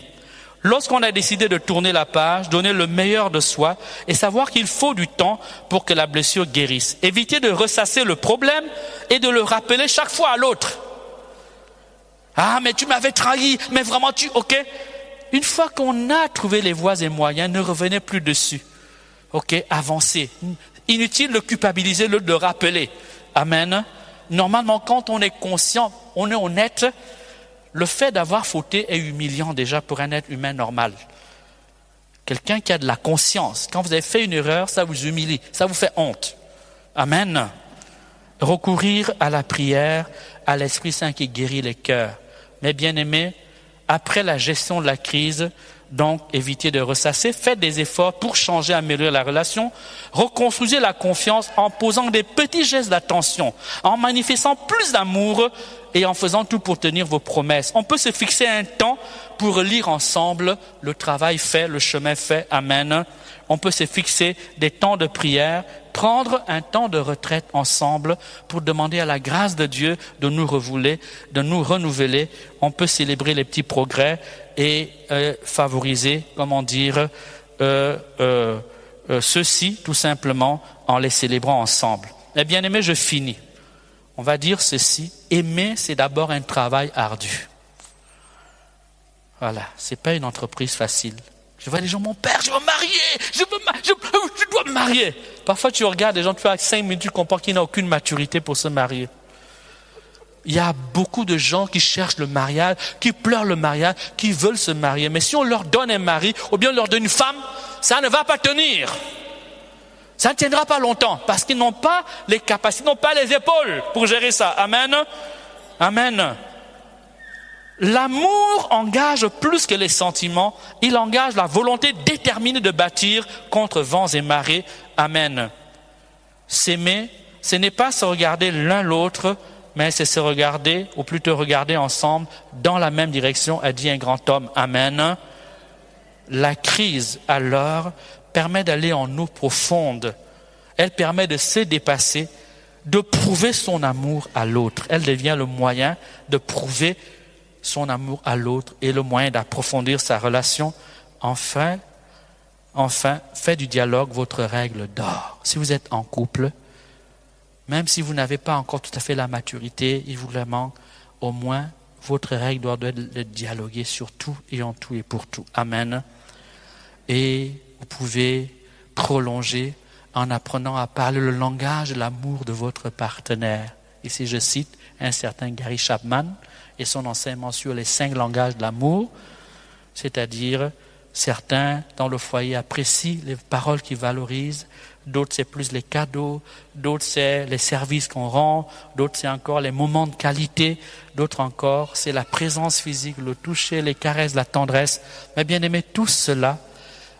lorsqu'on a décidé de tourner la page, donner le meilleur de soi et savoir qu'il faut du temps pour que la blessure guérisse. Éviter de ressasser le problème et de le rappeler chaque fois à l'autre. Ah, mais tu m'avais trahi, mais vraiment ok? Une fois qu'on a trouvé les voies et moyens, ne revenez plus dessus. Ok, avancez. Inutile de culpabiliser, de rappeler. Amen. Normalement, quand on est conscient, on est honnête, le fait d'avoir fauté est humiliant déjà pour un être humain normal. Quelqu'un qui a de la conscience, quand vous avez fait une erreur, ça vous humilie, ça vous fait honte. Amen. Recourir à la prière, à l'Esprit Saint qui guérit les cœurs. Mes bien-aimés, après la gestion de la crise, donc évitez de ressasser, faites des efforts pour changer, améliorer la relation, reconstruisez la confiance en posant des petits gestes d'attention, en manifestant plus d'amour et en faisant tout pour tenir vos promesses. On peut se fixer un temps pour lire ensemble, le travail fait, le chemin fait, amen. On peut se fixer des temps de prière, prendre un temps de retraite ensemble pour demander à la grâce de Dieu de nous renouveler. On peut célébrer les petits progrès et favoriser, ceci tout simplement en les célébrant ensemble. Eh bien aimé, je finis. On va dire ceci, aimer c'est d'abord un travail ardu. Voilà, c'est pas une entreprise facile. Je vois les gens, mon père, je veux me marier, je dois me marier. Parfois tu regardes les gens, tu fais 5 minutes, tu comprends qu'il n'a aucune maturité pour se marier. Il y a beaucoup de gens qui cherchent le mariage, qui pleurent le mariage, qui veulent se marier. Mais si on leur donne un mari, ou bien on leur donne une femme, ça ne va pas tenir. Ça ne tiendra pas longtemps, parce qu'ils n'ont pas les capacités, ils n'ont pas les épaules pour gérer ça. Amen. Amen. L'amour engage plus que les sentiments, il engage la volonté déterminée de bâtir contre vents et marées. Amen. S'aimer, ce n'est pas se regarder l'un l'autre, mais c'est se regarder, ou plutôt regarder ensemble dans la même direction, a dit un grand homme. Amen. La crise, alors, permet d'aller en eau profonde. Elle permet de se dépasser, de prouver son amour à l'autre. Elle devient le moyen de prouver son amour à l'autre et le moyen d'approfondir sa relation. Enfin, faites du dialogue votre règle d'or. Si vous êtes en couple, même si vous n'avez pas encore tout à fait la maturité, il vous le manque, au moins votre règle doit être de dialoguer sur tout et en tout et pour tout. Amen. Et vous pouvez prolonger en apprenant à parler le langage de l'amour de votre partenaire. Ici, je cite un certain Gary Chapman et son enseignement sur les 5 langages de l'amour, c'est-à-dire certains dans le foyer apprécient les paroles qui valorisent, d'autres c'est plus les cadeaux, d'autres c'est les services qu'on rend, d'autres c'est encore les moments de qualité, d'autres encore c'est la présence physique, le toucher, les caresses, la tendresse. Mais bien aimé, tout cela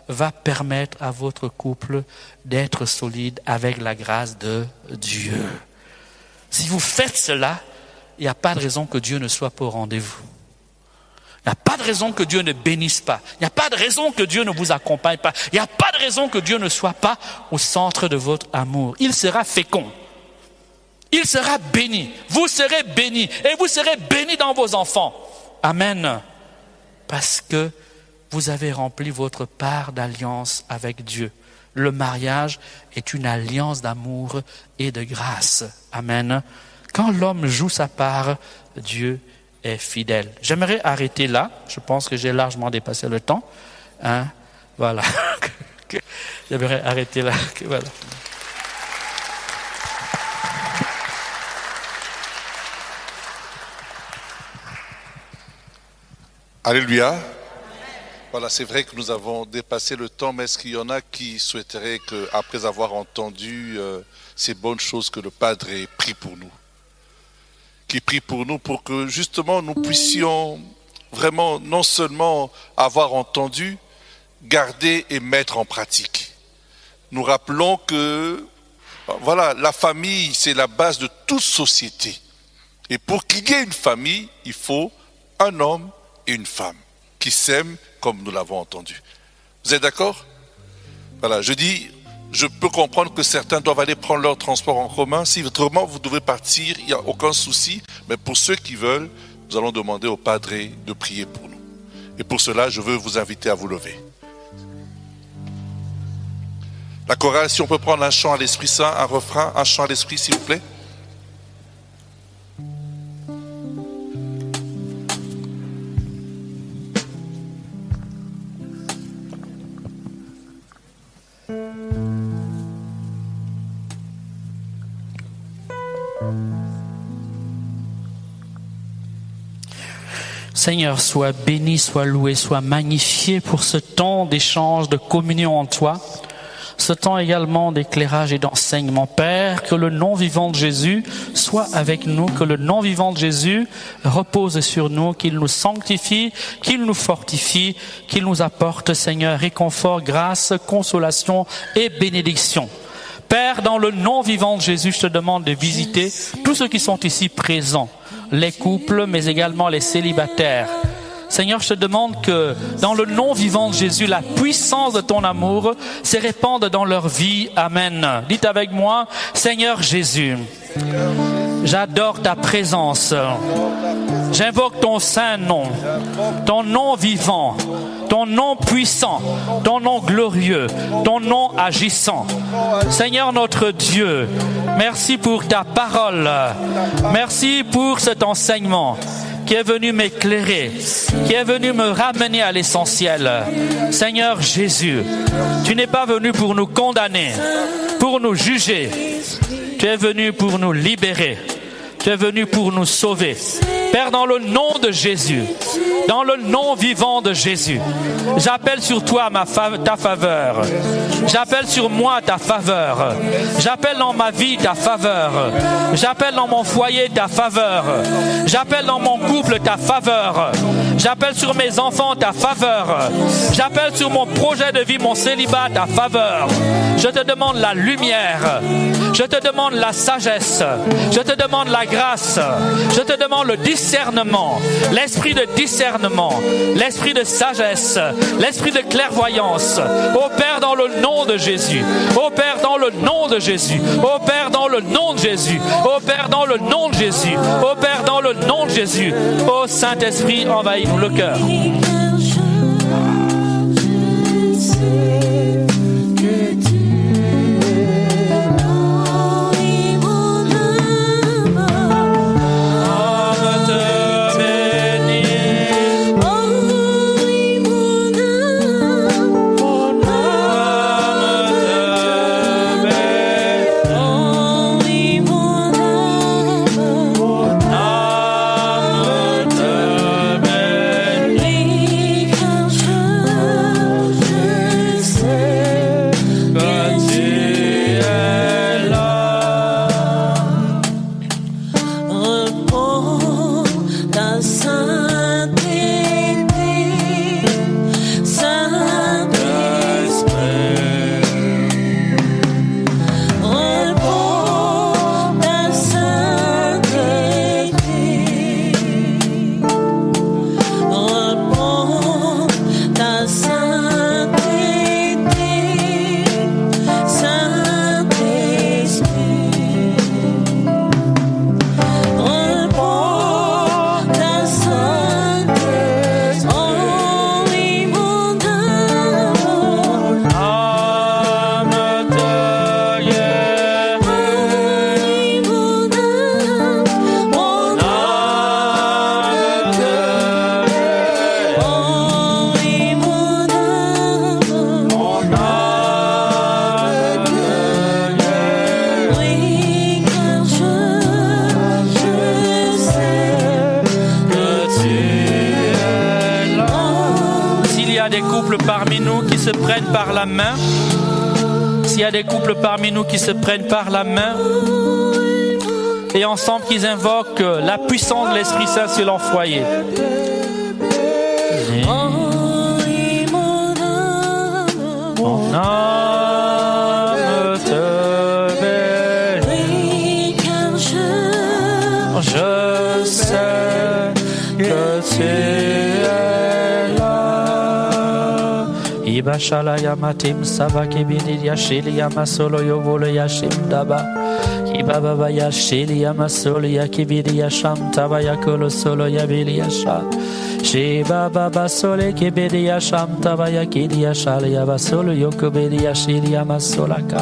va permettre à votre couple d'être solide avec la grâce de Dieu. Si vous faites cela, il n'y a pas de raison que Dieu ne soit pas au rendez-vous. Il n'y a pas de raison que Dieu ne bénisse pas. Il n'y a pas de raison que Dieu ne vous accompagne pas. Il n'y a pas de raison que Dieu ne soit pas au centre de votre amour. Il sera fécond. Il sera béni. Vous serez bénis. Et vous serez bénis dans vos enfants. Amen. Parce que vous avez rempli votre part d'alliance avec Dieu. Le mariage est une alliance d'amour et de grâce. Amen. Quand l'homme joue sa part, Dieu est fidèle. J'aimerais arrêter là. Je pense que j'ai largement dépassé le temps. Voilà. J'aimerais arrêter là. Voilà. Alléluia. Voilà, c'est vrai que nous avons dépassé le temps, mais est-ce qu'il y en a qui souhaiteraient qu'après avoir entendu ces bonnes choses que le Padre prie pour nous, qui prie pour nous pour que justement nous puissions vraiment non seulement avoir entendu, garder et mettre en pratique. Nous rappelons que voilà, la famille, c'est la base de toute société. Et pour qu'il y ait une famille, il faut un homme et une femme qui s'aiment comme nous l'avons entendu. Vous êtes d'accord? Voilà, je dis, je peux comprendre que certains doivent aller prendre leur transport en commun. Si autrement vous devez partir, il n'y a aucun souci. Mais pour ceux qui veulent, nous allons demander au Padre de prier pour nous. Et pour cela, je veux vous inviter à vous lever. La chorale, si on peut prendre un chant à l'Esprit Saint, un refrain, un chant à l'Esprit, s'il vous plaît. Seigneur, sois béni, sois loué, sois magnifié pour ce temps d'échange, de communion en toi, ce temps également d'éclairage et d'enseignement. Père, que le nom vivant de Jésus soit avec nous, que le nom vivant de Jésus repose sur nous, qu'il nous sanctifie, qu'il nous fortifie, qu'il nous apporte, Seigneur, réconfort, grâce, consolation et bénédiction. Père, dans le nom vivant de Jésus, je te demande de visiter tous ceux qui sont ici présents, les couples, mais également les célibataires. Seigneur, je te demande que dans le nom vivant de Jésus, la puissance de ton amour se répande dans leur vie. Amen. Dites avec moi, Seigneur Jésus, j'adore ta présence. J'invoque ton saint nom, ton nom vivant, ton nom puissant, ton nom glorieux, ton nom agissant. Seigneur notre Dieu, merci pour ta parole. Merci pour cet enseignement qui est venu m'éclairer, qui est venu me ramener à l'essentiel. Seigneur Jésus, tu n'es pas venu pour nous condamner, pour nous juger. Tu es venu pour nous libérer. Tu es venu pour nous sauver. Père, dans le nom de Jésus, dans le nom vivant de Jésus, j'appelle sur toi ta faveur. J'appelle sur moi ta faveur. J'appelle dans ma vie ta faveur. J'appelle dans mon foyer ta faveur. J'appelle dans mon couple ta faveur. J'appelle sur mes enfants ta faveur. J'appelle sur mon projet de vie, mon célibat, ta faveur. Je te demande la lumière. Je te demande la sagesse. Je te demande la grâce. Je te demande le discernement. L'esprit de discernement. L'esprit de sagesse. L'esprit de clairvoyance. Ô Père, dans le nom de Jésus. Ô Père, dans le nom de Jésus. Ô Père, dans le nom de Jésus. Ô Père, dans le nom de Jésus. Ô Père, dans le nom de Jésus. Ô Saint-Esprit, envahis-nous le cœur. Thank you. se prennent par la main, s'il y a des couples parmi nous qui se prennent par la main, et ensemble qu'ils invoquent la puissance de l'Esprit Saint sur leur foyer. Mon âme te bénit, car je sais que tu es là. Ibashala yamatim sabaki bidi yashili yamasolo yovolo yashim daba. Ibaba yashili yamasolo yakibidi yasham taba yakolo solo yabili yasha. Shiba baba sole kibidi yasham taba yakidi yashali yabasolo yokobidi yashili yamasolaka.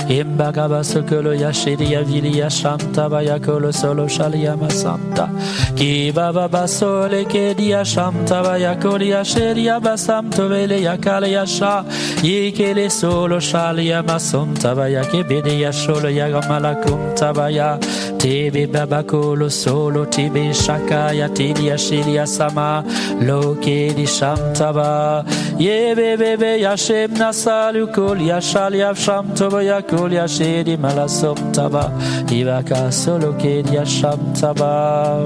Imbaga basokolo yashili yavili yasham taba yakolo solo shali yamasanta. Kiba baba sole kidi yasham taba yakoli yashili yabasam tobele yakale yasha. Yikele solo shali yamasum taba yakibidi yasholo yagamalakum tabaya. Tibi babakolo solo tibi shakaya tidi yashili yasama. Loke di shamtaba ye bebe yashem nasalu kol yashal yasham toba yakol yashedi malasom taba ibaka solo ke di shamtaba.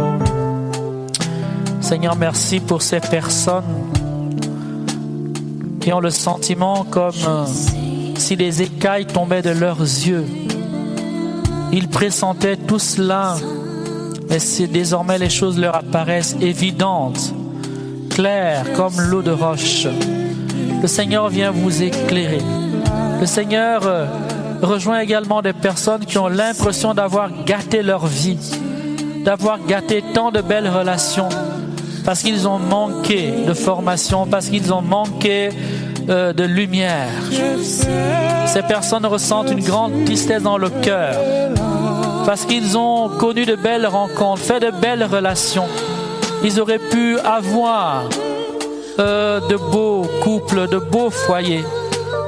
Seigneur, merci pour ces personnes qui ont le sentiment comme si des écailles tombaient de leurs yeux. Ils pressentaient tout cela, mais si désormais les choses leur apparaissent évidentes, claires comme l'eau de roche. Le Seigneur vient vous éclairer. Le Seigneur rejoint également des personnes qui ont l'impression d'avoir gâté leur vie, d'avoir gâté tant de belles relations, parce qu'ils ont manqué de formation, parce qu'ils ont manqué de lumière. Ces personnes ressentent une grande tristesse dans le cœur, parce qu'ils ont connu de belles rencontres, fait de belles relations. Ils auraient pu avoir de beaux couples, de beaux foyers.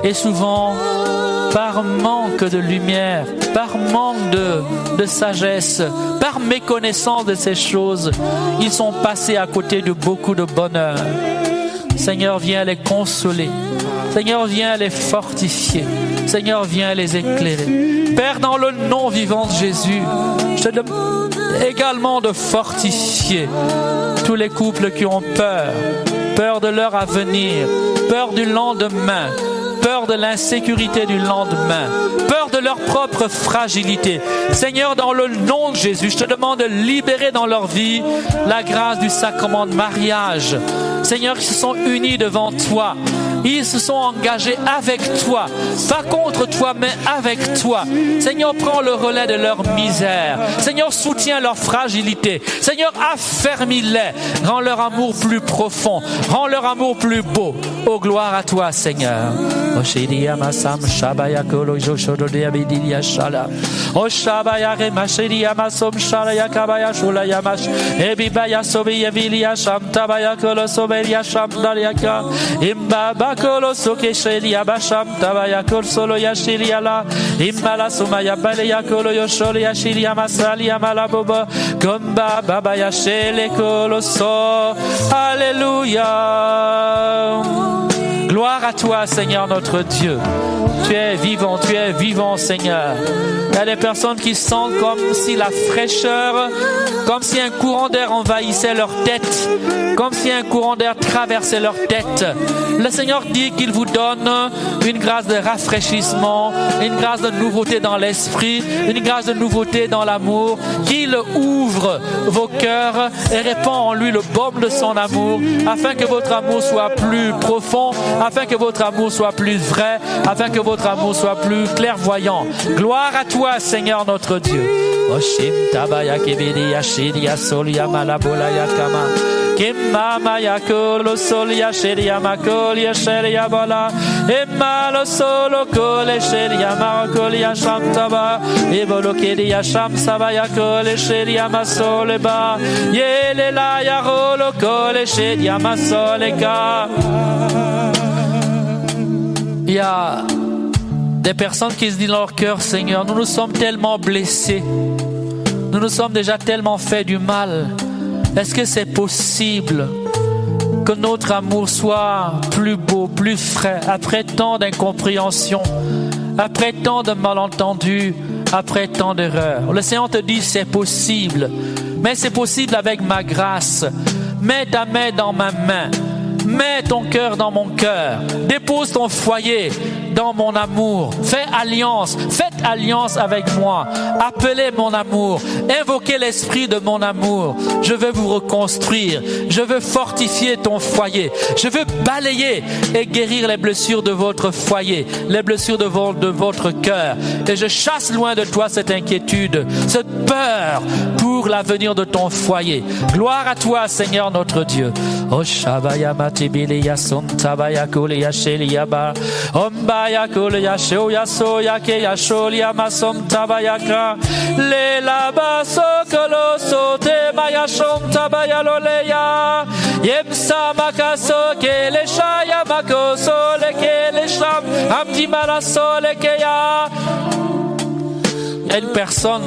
Et souvent, par manque de lumière, par manque de sagesse, par méconnaissance de ces choses, ils sont passés à côté de beaucoup de bonheur. Seigneur, viens les consoler. Seigneur, viens les fortifier. Seigneur, viens les éclairer. Père, dans le nom vivant de Jésus, je te demande également de fortifier tous les couples qui ont peur de leur avenir, peur du lendemain, peur de l'insécurité du lendemain, peur de leur propre fragilité. Seigneur, dans le nom de Jésus, je te demande de libérer dans leur vie la grâce du sacrement de mariage. Seigneur, ils se sont unis devant toi. Ils se sont engagés avec toi, pas contre toi, mais avec toi. Seigneur, prends le relais de leur misère. Seigneur, soutiens leur fragilité. Seigneur, affermis-les. Rends leur amour plus profond. Rends leur amour plus beau. Oh, gloire à toi, Seigneur. Oh, Shabaya Kolo Joshododia Bidia Shala. Oh, Shabaya Remashidia Masom Shalaya Kabaya Shulaya Mash. Ebibaya Sobiya Vilia Sham Tabaya Kolo Soberia Sham Daliaka. Imbaba Kolo Soke Shelia Basham Tabaya Kol Solo Yashilia La. Imbala Sumaya Balea Kolo Yosholia Shilia Masalia Malaboba. Gomba Babaya Shele Kolo So. Alléluia. Gloire à toi, Seigneur notre Dieu. Tu es vivant, Seigneur. Il y a des personnes qui sentent comme si la fraîcheur, comme si un courant d'air envahissait leur tête, comme si un courant d'air traversait leur tête. Le Seigneur dit qu'il vous donne une grâce de rafraîchissement, une grâce de nouveauté dans l'esprit, une grâce de nouveauté dans l'amour, qu'il ouvre vos cœurs et répand en lui le baume de son amour, afin que votre amour soit plus profond, afin que votre amour soit plus vrai, afin que votre amour soit plus clairvoyant. Gloire à toi, Seigneur notre Dieu. Oshim tabaya kebedi yashidi yasoli yamalabola yakama. Kimama yakolo soli yashidi yamakoli yashidi yabola. Emalo solo kole shidi yamakoli yasham taba. Ebolo kedi yasham saba yakole shidi yamasole ba. Yele la yarolo kole shidi yamasole ka. Il y a des personnes qui se disent dans leur cœur, Seigneur, nous nous sommes tellement blessés. Nous nous sommes déjà tellement fait du mal. Est-ce que c'est possible Que notre amour soit plus beau, plus frais, après tant d'incompréhension, après tant de malentendus, après tant d'erreurs. Le Seigneur te dit c'est possible, mais c'est possible avec ma grâce. Mets ta main dans ma main. Mets ton cœur dans mon cœur. Dépose ton foyer dans mon amour. Faites alliance avec moi. Appelez mon amour. Invoquez l'esprit de mon amour. Je veux vous reconstruire. Je veux fortifier ton foyer. Je veux balayer et guérir les blessures de votre foyer, les blessures de votre cœur. Et je chasse loin de toi cette inquiétude, cette peur pour l'avenir de ton foyer. Gloire à toi, Seigneur notre Dieu. Oh Shabaya Matibilia Suntabaya Kulia Sheliaba Ombaya Kulia Shoya Soya Keya Sholia Masom Tabayaka Lela Baso Koloso Temaya Shom Tabaya Loleya Yemsa Makaso Kele Shaya Makoso Lekele Sham Amdimala Solekeya. Il y a une personne,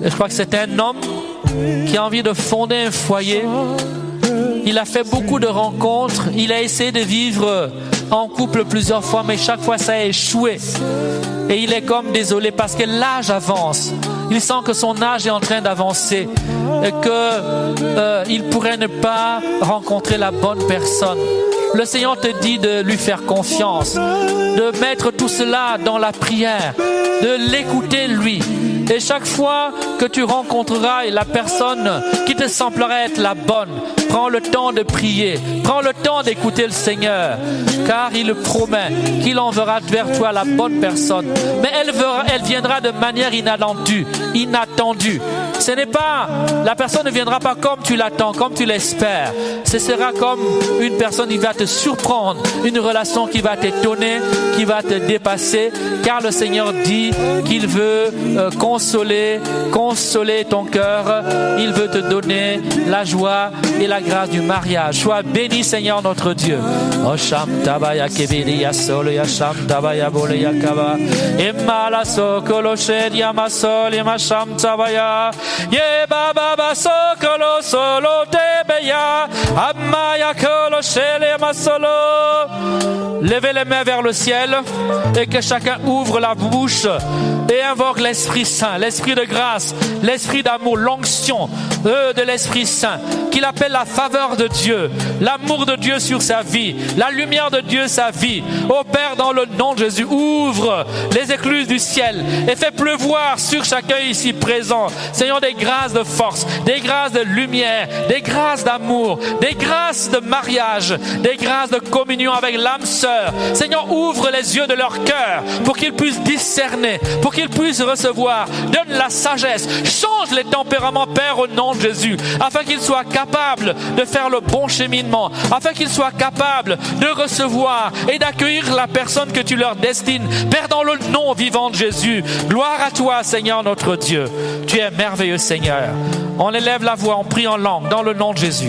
je crois que c'est un homme qui a envie de fonder un foyer. Il a fait beaucoup de rencontres. Il a essayé de vivre en couple plusieurs fois, mais chaque fois ça a échoué. Et il est comme désolé parce que l'âge avance. Il sent que son âge est en train d'avancer et qu'il pourrait ne pas rencontrer la bonne personne. Le Seigneur te dit de lui faire confiance, de mettre tout cela dans la prière, de l'écouter lui. Et chaque fois que tu rencontreras la personne qui te semblera être la bonne, prends le temps de prier, prends le temps d'écouter le Seigneur, car il promet qu'il enverra vers toi la bonne personne. Mais elle viendra de manière inattendue. Ce n'est pas, la personne ne viendra pas comme tu l'attends, comme tu l'espères. Ce sera comme une personne qui va te surprendre, une relation qui va t'étonner, qui va te dépasser, car le Seigneur dit qu'il veut consoler ton cœur. Il veut te donner la joie et la grâce du mariage. Sois béni, Seigneur notre Dieu. Osham tabaya kebiri ya solo ya sham tabaya bole ya kaba. Emala sokolo shedia masoli masham tabaya. Ye baba basokolo solo tebeya. Amaya kolo shele masolo. Levez les mains vers le ciel et que chacun ouvre la bouche et invoque l'Esprit Saint, l'Esprit de grâce, l'Esprit d'amour, l'onction de l'Esprit Saint, qu'il appelle la faveur de Dieu, l'amour de Dieu sur sa vie, la lumière de Dieu sa vie. Ô Père, dans le nom de Jésus, ouvre les écluses du ciel et fais pleuvoir sur chacun ici présent, Seigneur, des grâces de force, des grâces de lumière, des grâces d'amour, des grâces de mariage, des grâces de communion avec l'âme sœur. Seigneur, ouvre les yeux de leur cœur pour qu'ils puissent discerner, pour qu'ils puissent recevoir. Donne la sagesse, change les tempéraments, Père, au nom de Jésus, afin qu'ils soient capables de faire le bon cheminement, afin qu'ils soient capables de recevoir et d'accueillir la personne que tu leur destines. Père, dans le nom vivant de Jésus, gloire à toi, Seigneur notre Dieu. Tu es merveilleux, Seigneur. On élève la voix, on prie en langue dans le nom de Jésus.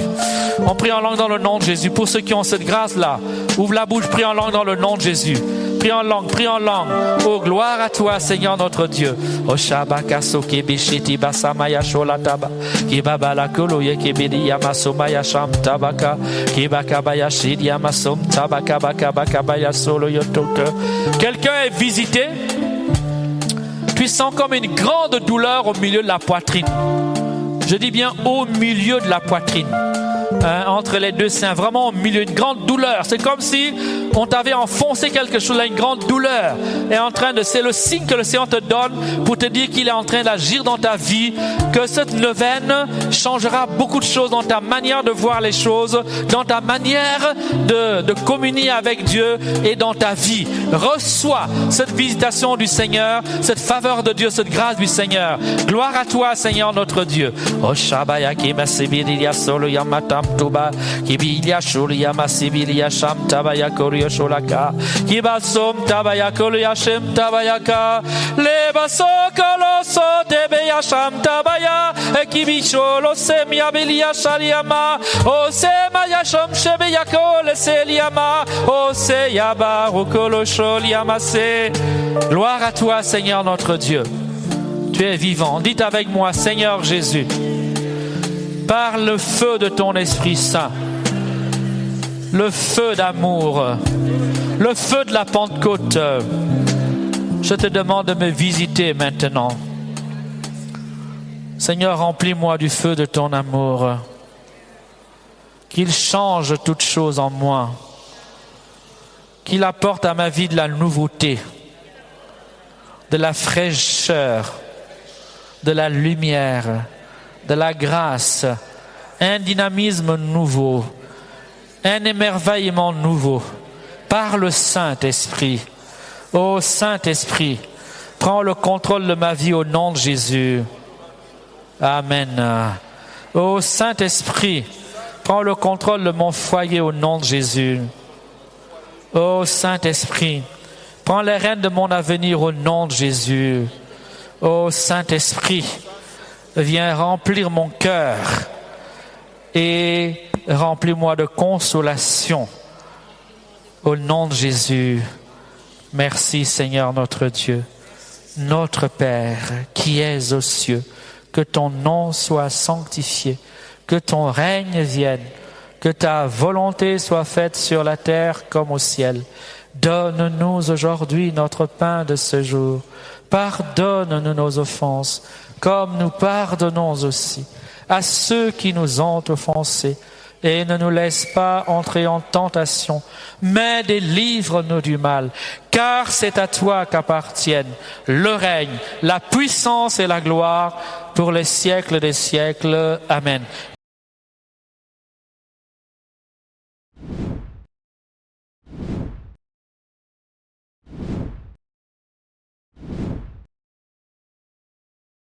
On prie en langue dans le nom de Jésus. Pour ceux qui ont cette grâce-là, ouvre la bouche, prie en langue dans le nom de Jésus. Prie en langue, prie en langue. Oh, gloire à toi, Seigneur notre Dieu. Oh, Shabakaso kebishiti basamaya sholataba. Kibaba la koloye kebedi yamasomaya sham tabaka. Kibakabaya shidi yamasom tabaka bakabakabaya solo yotoke. Quelqu'un est visité. Tu sens comme une grande douleur au milieu de la poitrine. Je dis bien au milieu de la poitrine. Entre les deux seins, vraiment au milieu, une grande douleur. C'est comme si on t'avait enfoncé quelque chose là, une grande douleur. C'est le signe que le Seigneur te donne pour te dire qu'il est en train d'agir dans ta vie, que cette neuvaine changera beaucoup de choses dans ta manière de voir les choses, dans ta manière de communier avec Dieu et dans ta vie. Reçois cette visitation du Seigneur, cette faveur de Dieu, cette grâce du Seigneur. Gloire à toi, Seigneur notre Dieu. Oh Shabaya Kimasibilia Solo Yamatam Tuba Kibilia Shulia Masibilia Sham Tabaya Korio Sholaka Kibasom Tabaya Kolia Shem Tabayaka Lebaso Koloso Tebeya Sham Tabaya Ekibisholo Semia Bilia Shaliama O Semaya Sham Shebeya Kole Seliama O Seyaba Rokolo Sholiama Se. Gloire à toi, Seigneur notre Dieu. Tu es vivant. Dites avec moi, Seigneur Jésus, par le feu de ton Esprit Saint, le feu d'amour, le feu de la Pentecôte. Je te demande de me visiter maintenant. Seigneur, remplis-moi du feu de ton amour, qu'il change toutes choses en moi, qu'il apporte à ma vie de la nouveauté, de la fraîcheur, de la lumière, de la grâce, un dynamisme nouveau, un émerveillement nouveau, par le Saint-Esprit. Ô Saint-Esprit, prends le contrôle de ma vie au nom de Jésus. Amen. Ô Saint-Esprit, prends le contrôle de mon foyer au nom de Jésus. Ô Saint-Esprit, prends les rênes de mon avenir au nom de Jésus. Ô Saint-Esprit, viens remplir mon cœur et remplis-moi de consolation au nom de Jésus. Merci Seigneur notre Dieu, notre Père qui es aux cieux. Que ton nom soit sanctifié, que ton règne vienne, que ta volonté soit faite sur la terre comme au ciel. Donne-nous aujourd'hui notre pain de ce jour. Pardonne-nous nos offenses, comme nous pardonnons aussi à ceux qui nous ont offensés. Et ne nous laisse pas entrer en tentation, mais délivre-nous du mal. Car c'est à toi qu'appartiennent le règne, la puissance et la gloire pour les siècles des siècles. Amen.